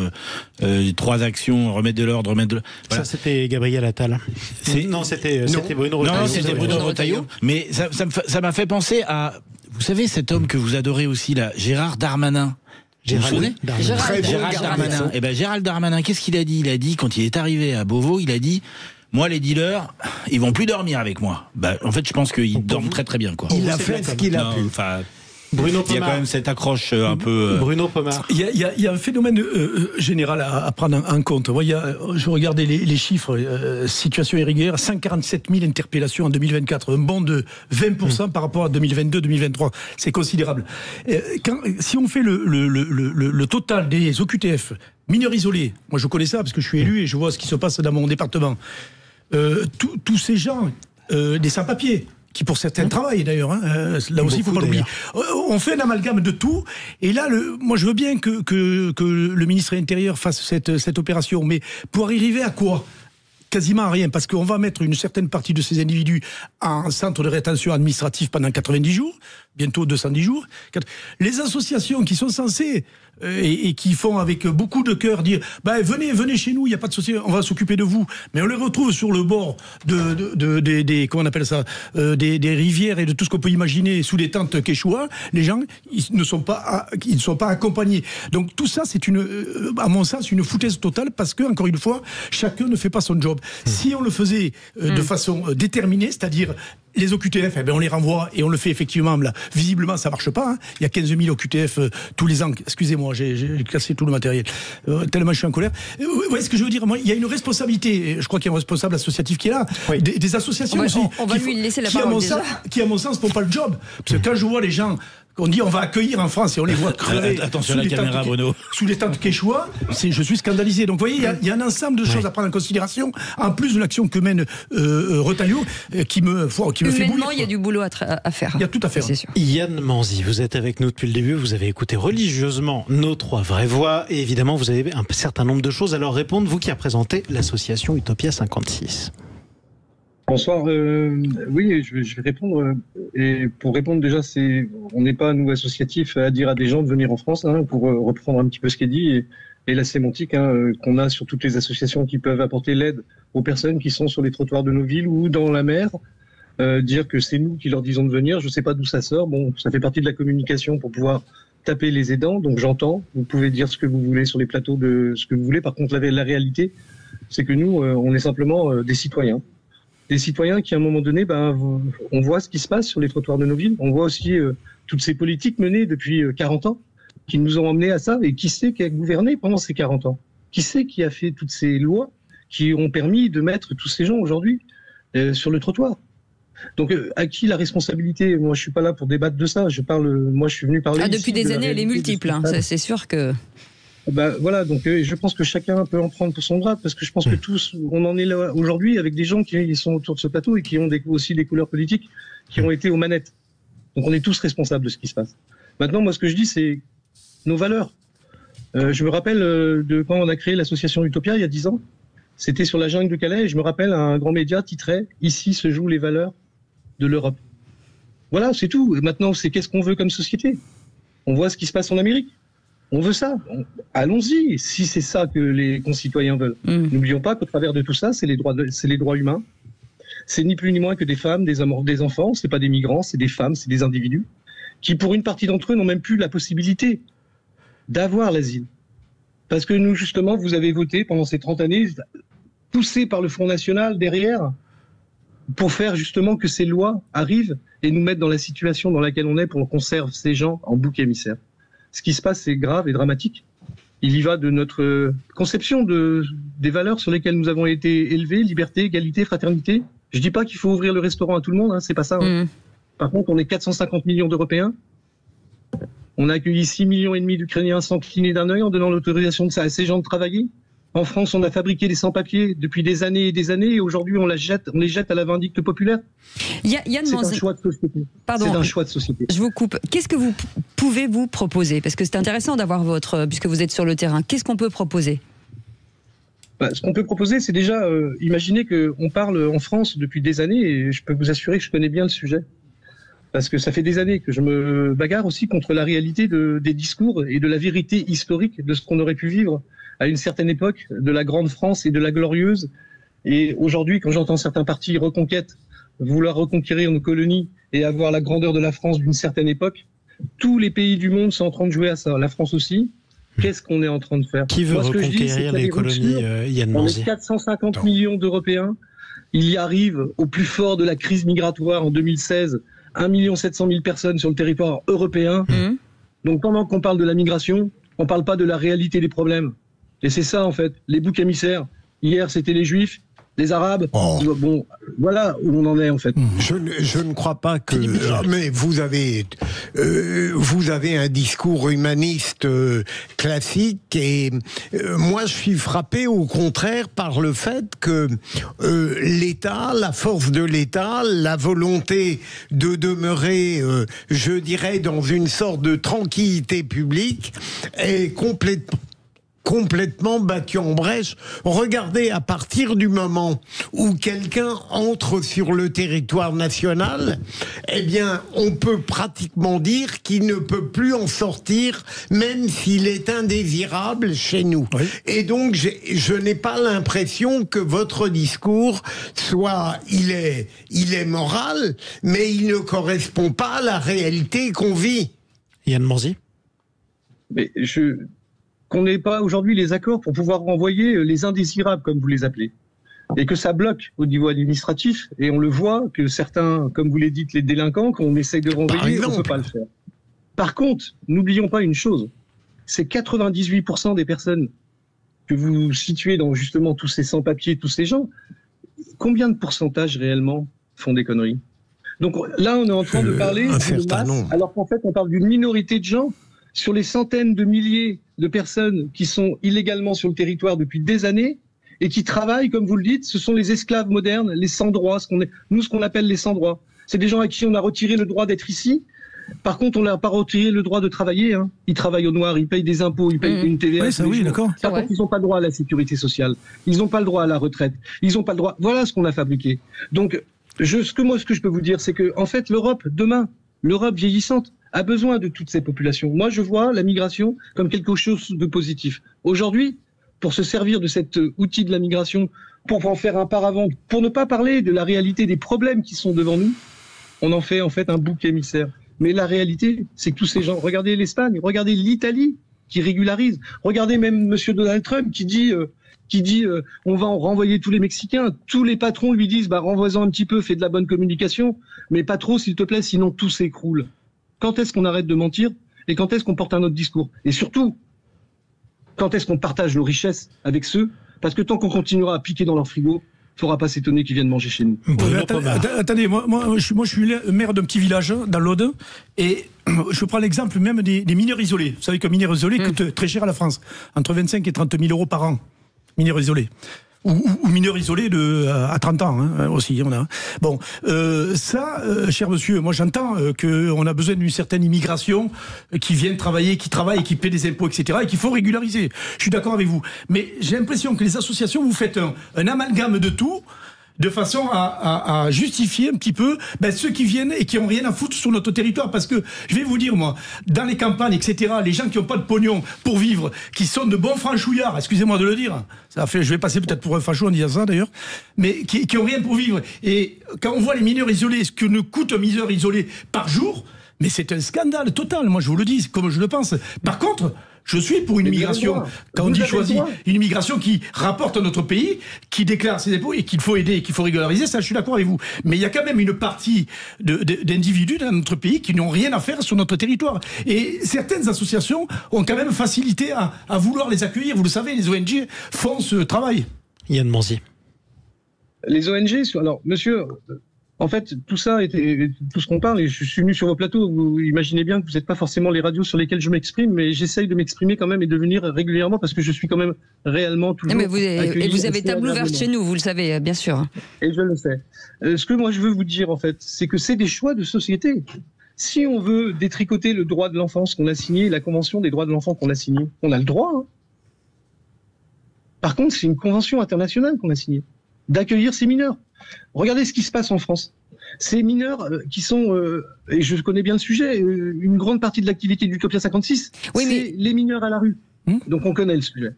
3 actions, remettre de l'ordre, voilà. Ça c'était Gabriel Attal. Non, c'était Bruno Retailleau. Non, c'était Bruno Retailleau. Mais ça m'a fait penser à, vous savez, cet homme que vous adorez aussi là, Gérald Darmanin. Gérald Darmanin. Eh ben Gérald Darmanin, qu'est-ce qu'il a dit? Il a dit quand il est arrivé à Beauvau, il a dit: moi, les dealers, ils vont plus dormir avec moi. En fait, je pense qu'ils dorment très très bien, quoi. Il a fait ce qu'il a pu. Bruno Pomar. Il y a quand même cette accroche un peu. Bruno Pomar. Il y a un phénomène général à prendre en compte. Je regardais les chiffres, situation irrégulière, 147 000 interpellations en 2024, un bond de 20% par rapport à 2022-2023. C'est considérable. Si on fait le total des OQTF, mineurs isolés, moi je connais ça parce que je suis élu et je vois ce qui se passe dans mon département. Tous ces gens, des sans-papiers, qui pour certains travaillent d'ailleurs, là aussi il ne faut pas l'oublier. On fait un amalgame de tout, et là, moi je veux bien que le ministre de l'Intérieur fasse cette opération, mais pour arriver à quoi ? Quasiment à rien, parce qu'on va mettre une certaine partie de ces individus en centre de rétention administrative pendant 90 jours, bientôt 210 jours. Les associations qui sont censées et qui font avec beaucoup de cœur dire venez chez nous, il n'y a pas de souci, on va s'occuper de vous, mais on les retrouve sur le bord des comment on appelle ça, des rivières et de tout ce qu'on peut imaginer sous des tentes quechua. Les gens ils ne sont pas accompagnés. Donc tout ça c'est à mon sens une foutaise totale, parce que encore une fois chacun ne fait pas son job. Si on le faisait de façon déterminée, c'est-à-dire les OQTF, on les renvoie et on le fait effectivement. Là, visiblement, ça marche pas. Il y a 15 000 OQTF tous les ans. Excusez-moi, j'ai cassé tout le matériel. Tellement je suis en colère. Vous voyez ce que je veux dire? Moi, il y a une responsabilité. Je crois qu'il y a un responsable associatif qui est là. Oui. Des associations aussi. On va lui laisser la parole déjà. Qui, à mon sens, font pas le job. Parce que quand je vois les gens qu'on dit on va accueillir en France et on les voit crever attention à la caméra, Bruno, sous les tentes quechua, je suis scandalisé. Donc vous voyez, il y a un ensemble de choses à prendre en considération, en plus de l'action que mène Retailleau, qui me fait bouillir. Il y a du boulot à faire. Il y a tout à faire. C'est sûr. Yann Manzi, vous êtes avec nous depuis le début, vous avez écouté religieusement nos 3 vraies voix, et évidemment vous avez un certain nombre de choses à leur répondre, vous qui représentez l'association Utopia 56. Bonsoir, oui, je vais répondre. Et pour répondre déjà, on n'est pas, nous, associatifs, à dire à des gens de venir en France, pour reprendre un petit peu ce qui est dit, et la sémantique qu'on a sur toutes les associations qui peuvent apporter l'aide aux personnes qui sont sur les trottoirs de nos villes ou dans la mer, dire que c'est nous qui leur disons de venir. Je sais pas d'où ça sort. Bon, ça fait partie de la communication pour pouvoir taper les aidants. Donc j'entends. Vous pouvez dire ce que vous voulez sur les plateaux de ce que vous voulez. Par contre, la réalité, c'est que nous, on est simplement des citoyens. Des citoyens qui, à un moment donné, on voit ce qui se passe sur les trottoirs de nos villes. On voit aussi toutes ces politiques menées depuis 40 ans qui nous ont emmenés à ça. Et qui c'est qui a gouverné pendant ces 40 ans? Qui c'est qui a fait toutes ces lois qui ont permis de mettre tous ces gens aujourd'hui sur le trottoir? Donc, à qui la responsabilité? Moi, je suis pas là pour débattre de ça. Moi, je suis venu parler. Depuis des années, elle est multiple. C'est sûr que. Voilà, donc je pense que chacun peut en prendre pour son grade, parce que je pense que tous, on en est là aujourd'hui avec des gens qui sont autour de ce plateau et qui ont aussi des couleurs politiques, qui ont été aux manettes. Donc on est tous responsables de ce qui se passe. Maintenant, moi, ce que je dis, c'est nos valeurs. Je me rappelle de quand on a créé l'association Utopia il y a 10 ans. C'était sur la jungle de Calais, et je me rappelle un grand média titrait « Ici se jouent les valeurs de l'Europe ». Voilà, c'est tout. Et maintenant, c'est qu'est-ce qu'on veut comme société? On voit ce qui se passe en Amérique. On veut ça. Allons-y, si c'est ça que les concitoyens veulent. N'oublions pas qu'au travers de tout ça, c'est les droits humains. C'est ni plus ni moins que des femmes, des hommes, des enfants. C'est pas des migrants, c'est des femmes, c'est des individus qui, pour une partie d'entre eux, n'ont même plus la possibilité d'avoir l'asile. Parce que nous, justement, vous avez voté pendant ces 30 années, poussé par le Front National derrière, pour faire justement que ces lois arrivent et nous mettre dans la situation dans laquelle on est pour qu'on conserve ces gens en bouc émissaire. Ce qui se passe, c'est grave et dramatique. Il y va de notre conception des valeurs sur lesquelles nous avons été élevés, liberté, égalité, fraternité. Je dis pas qu'il faut ouvrir le restaurant à tout le monde, c'est pas ça. Par contre, on est 450 millions d'Européens. On a accueilli 6,5 millions d'Ukrainiens sans cligner d'un œil en donnant l'autorisation à ces gens de travailler. En France, on a fabriqué des sans-papiers depuis des années et aujourd'hui, on les jette à la vindicte populaire. Yann C'est Manzi. un choix de société. Pardon, c'est un choix de société. Je vous coupe. qu'est-ce que vous pouvez vous proposer? Parce que c'est intéressant d'avoir puisque vous êtes sur le terrain. Qu'est-ce qu'on peut proposer? Ce qu'on peut proposer, c'est déjà, imaginer qu'on parle en France depuis des années, et je peux vous assurer que je connais bien le sujet. Parce que ça fait des années que je me bagarre aussi contre la réalité des discours et de la vérité historique de ce qu'on aurait pu vivre à une certaine époque, de la grande France et de la glorieuse. Et aujourd'hui, quand j'entends certains partis reconquête, vouloir reconquérir nos colonies et avoir la grandeur de la France d'une certaine époque, tous les pays du monde sont en train de jouer à ça, la France aussi. Qu'est-ce qu'on est en train de faire? Qui veut reconquérir les colonies, Yann Manzi? On est 450 millions d'Européens. Il y arrive au plus fort de la crise migratoire en 2016, 1 700 000 personnes sur le territoire européen. Donc pendant qu'on parle de la migration, on ne parle pas de la réalité des problèmes. Et c'est ça, en fait, les boucs émissaires. Hier, c'était les Juifs, les Arabes. Bon, voilà où on en est, en fait. Je ne crois pas que... Mais vous avez un discours humaniste classique, et moi, je suis frappé, au contraire, par le fait que l'État, la force de l'État, la volonté de demeurer, je dirais, dans une sorte de tranquillité publique, est complètement battu en brèche. Regardez, à partir du moment où quelqu'un entre sur le territoire national, eh bien, on peut pratiquement dire qu'il ne peut plus en sortir, même s'il est indésirable chez nous. Oui. Et donc, je n'ai pas l'impression que votre discours il est moral, mais il ne correspond pas à la réalité qu'on vit. Yann Manzi? Mais qu'on n'ait pas aujourd'hui les accords pour pouvoir renvoyer les indésirables, comme vous les appelez. Et que ça bloque au niveau administratif. Et on le voit que certains, comme vous les dites, les délinquants, qu'on essaye de renvoyer, on ne peut pas le faire. Par contre, n'oublions pas une chose. C'est 98% des personnes que vous situez dans justement tous ces sans-papiers, tous ces gens. Combien de pourcentage réellement font des conneries? Donc là, on est en train de parler d'une masse, alors qu'en fait, on parle d'une minorité de gens sur les centaines de milliers de personnes qui sont illégalement sur le territoire depuis des années et qui travaillent, comme vous le dites, ce sont les esclaves modernes, les sans-droits, ce qu'on appelle les sans-droits. C'est des gens à qui on a retiré le droit d'être ici. Par contre, on n'a pas retiré le droit de travailler. Ils travaillent au noir, ils payent des impôts, ils payent une TVA. Oui, ça oui, d'accord. Par contre, ils n'ont pas le droit à la sécurité sociale. Ils n'ont pas le droit à la retraite. Ils n'ont pas le droit. Voilà ce qu'on a fabriqué. Donc, ce que je peux vous dire, c'est que, en fait, l'Europe, demain, l'Europe vieillissante, a besoin de toutes ces populations. Moi, je vois la migration comme quelque chose de positif. Aujourd'hui, pour se servir de cet outil de la migration pour en faire un paravent, pour ne pas parler de la réalité des problèmes qui sont devant nous, on en fait en fait un bouc émissaire. Mais la réalité, c'est que tous ces gens, regardez l'Espagne, regardez l'Italie qui régularise, regardez même Monsieur Donald Trump qui dit on va en renvoyer tous les Mexicains. Tous les patrons lui disent renvoie-en un petit peu, fais de la bonne communication, mais pas trop s'il te plaît, sinon tout s'écroule. Quand est-ce qu'on arrête de mentir et quand est-ce qu'on porte un autre discours? Et surtout, quand est-ce qu'on partage nos richesses avec ceux? Parce que tant qu'on continuera à piquer dans leur frigo, il ne faudra pas s'étonner qu'ils viennent manger chez nous. Attendez, moi je suis maire d'un petit village dans l'Aude et je prends l'exemple même des mineurs isolés. Vous savez qu'un mineur isolé coûte très cher à la France, entre 25 et 30 000 euros par an. Mineur isolé. Ou mineur isolé à 30 ans aussi. Bon, cher monsieur, moi j'entends qu'on a besoin d'une certaine immigration qui vienne travailler, qui travaille, qui paie des impôts, etc. et qu'il faut régulariser. Je suis d'accord avec vous. Mais j'ai l'impression que les associations, vous faites un amalgame de tout, de façon à justifier un petit peu ceux qui viennent et qui n'ont rien à foutre sur notre territoire. Parce que, je vais vous dire, moi, dans les campagnes, etc., les gens qui n'ont pas de pognon pour vivre, qui sont de bons franchouillards, excusez-moi de le dire, je vais passer peut-être pour un facho en disant ça d'ailleurs, mais qui n'ont rien pour vivre. Et quand on voit les mineurs isolés, ce que nous coûte un mineur isolé par jour, mais c'est un scandale total, moi je vous le dis, comme je le pense. Par contre, je suis pour une immigration, quand on dit choisie, une immigration qui rapporte à notre pays, qui déclare ses impôts et qu'il faut aider, qu'il faut régulariser, ça je suis d'accord avec vous. Mais il y a quand même une partie d'individus dans notre pays qui n'ont rien à faire sur notre territoire. Et certaines associations ont quand même facilité à vouloir les accueillir. Vous le savez, les ONG font ce travail. Yann Manzi. Les ONG, alors monsieur... En fait, tout ça, tout ce qu'on parle, et je suis venu sur vos plateaux, vous imaginez bien que vous n'êtes pas forcément les radios sur lesquelles je m'exprime, mais j'essaye de m'exprimer quand même et de venir régulièrement parce que je suis quand même réellement toujours... Mais vous avez table ouverte chez nous, vous le savez, bien sûr. Et je le sais. Ce que moi je veux vous dire, en fait, c'est que c'est des choix de société. Si on veut détricoter le droit de l'enfance qu'on a signé, la Convention des droits de l'enfant qu'on a signé, on a le droit. Par contre, c'est une convention internationale qu'on a signée, d'accueillir ces mineurs. Regardez ce qui se passe en France. Ces mineurs qui sont, et je connais bien le sujet, une grande partie de l'activité d'Utopia 56, c'est les mineurs à la rue. Donc on connaît le sujet.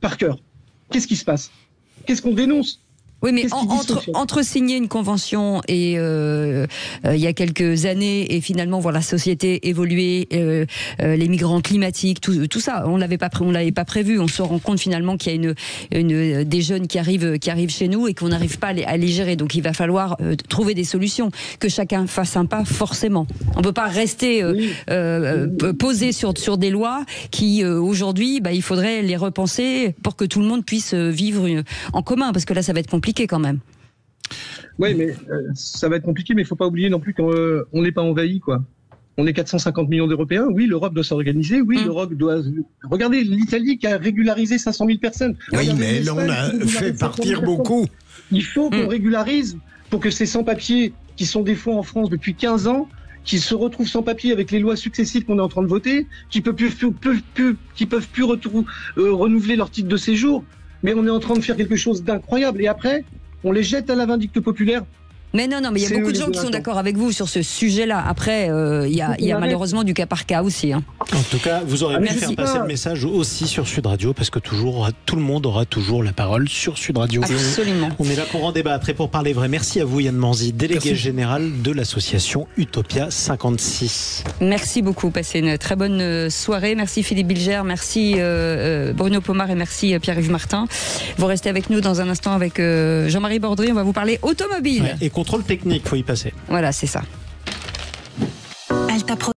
Par cœur. Qu'est-ce qui se passe? Qu'est-ce qu'on dénonce? Oui, mais entre signer une convention et il y a quelques années et finalement voir la société évoluer, les migrants climatiques, tout ça, on l'avait pas prévu. On se rend compte finalement qu'il y a des jeunes qui arrivent chez nous et qu'on n'arrive pas à les gérer. Donc il va falloir trouver des solutions, que chacun fasse un pas forcément. On peut pas rester posé sur des lois qui aujourd'hui, il faudrait les repenser pour que tout le monde puisse vivre en commun, parce que là ça va être compliqué quand même. Oui, mais ça va être compliqué, mais il ne faut pas oublier non plus qu'on n'est pas envahi, quoi. On est 450 millions d'Européens. Oui, l'Europe doit s'organiser. Oui, l'Europe doit... Regardez l'Italie qui a régularisé 500 000 personnes. Oui, mais là, on a fait partir beaucoup. Il faut qu'on régularise pour que ces sans-papiers, qui sont des fois en France depuis 15 ans, qui se retrouvent sans papier avec les lois successives qu'on est en train de voter, qui peuvent plus renouveler leur titre de séjour. Mais on est en train de faire quelque chose d'incroyable. Et après, on les jette à la vindicte populaire. Mais non, mais il y a beaucoup de gens qui sont d'accord avec vous sur ce sujet-là. Après, il y a malheureusement du cas par cas aussi. En tout cas, vous aurez pu faire passer le message aussi sur Sud Radio, parce que tout le monde aura toujours la parole sur Sud Radio. Absolument. On est là pour en débattre et pour parler vrai. Merci à vous, Yann Manzi, délégué général de l'association Utopia 56. Merci beaucoup. Passez une très bonne soirée. Merci Philippe Bilger, merci Bruno Pomar et merci Pierre-Yves Martin. Vous restez avec nous dans un instant avec Jean-Marie Bordry. On va vous parler automobile. Ouais, et contrôle technique, faut y passer. Voilà, c'est ça.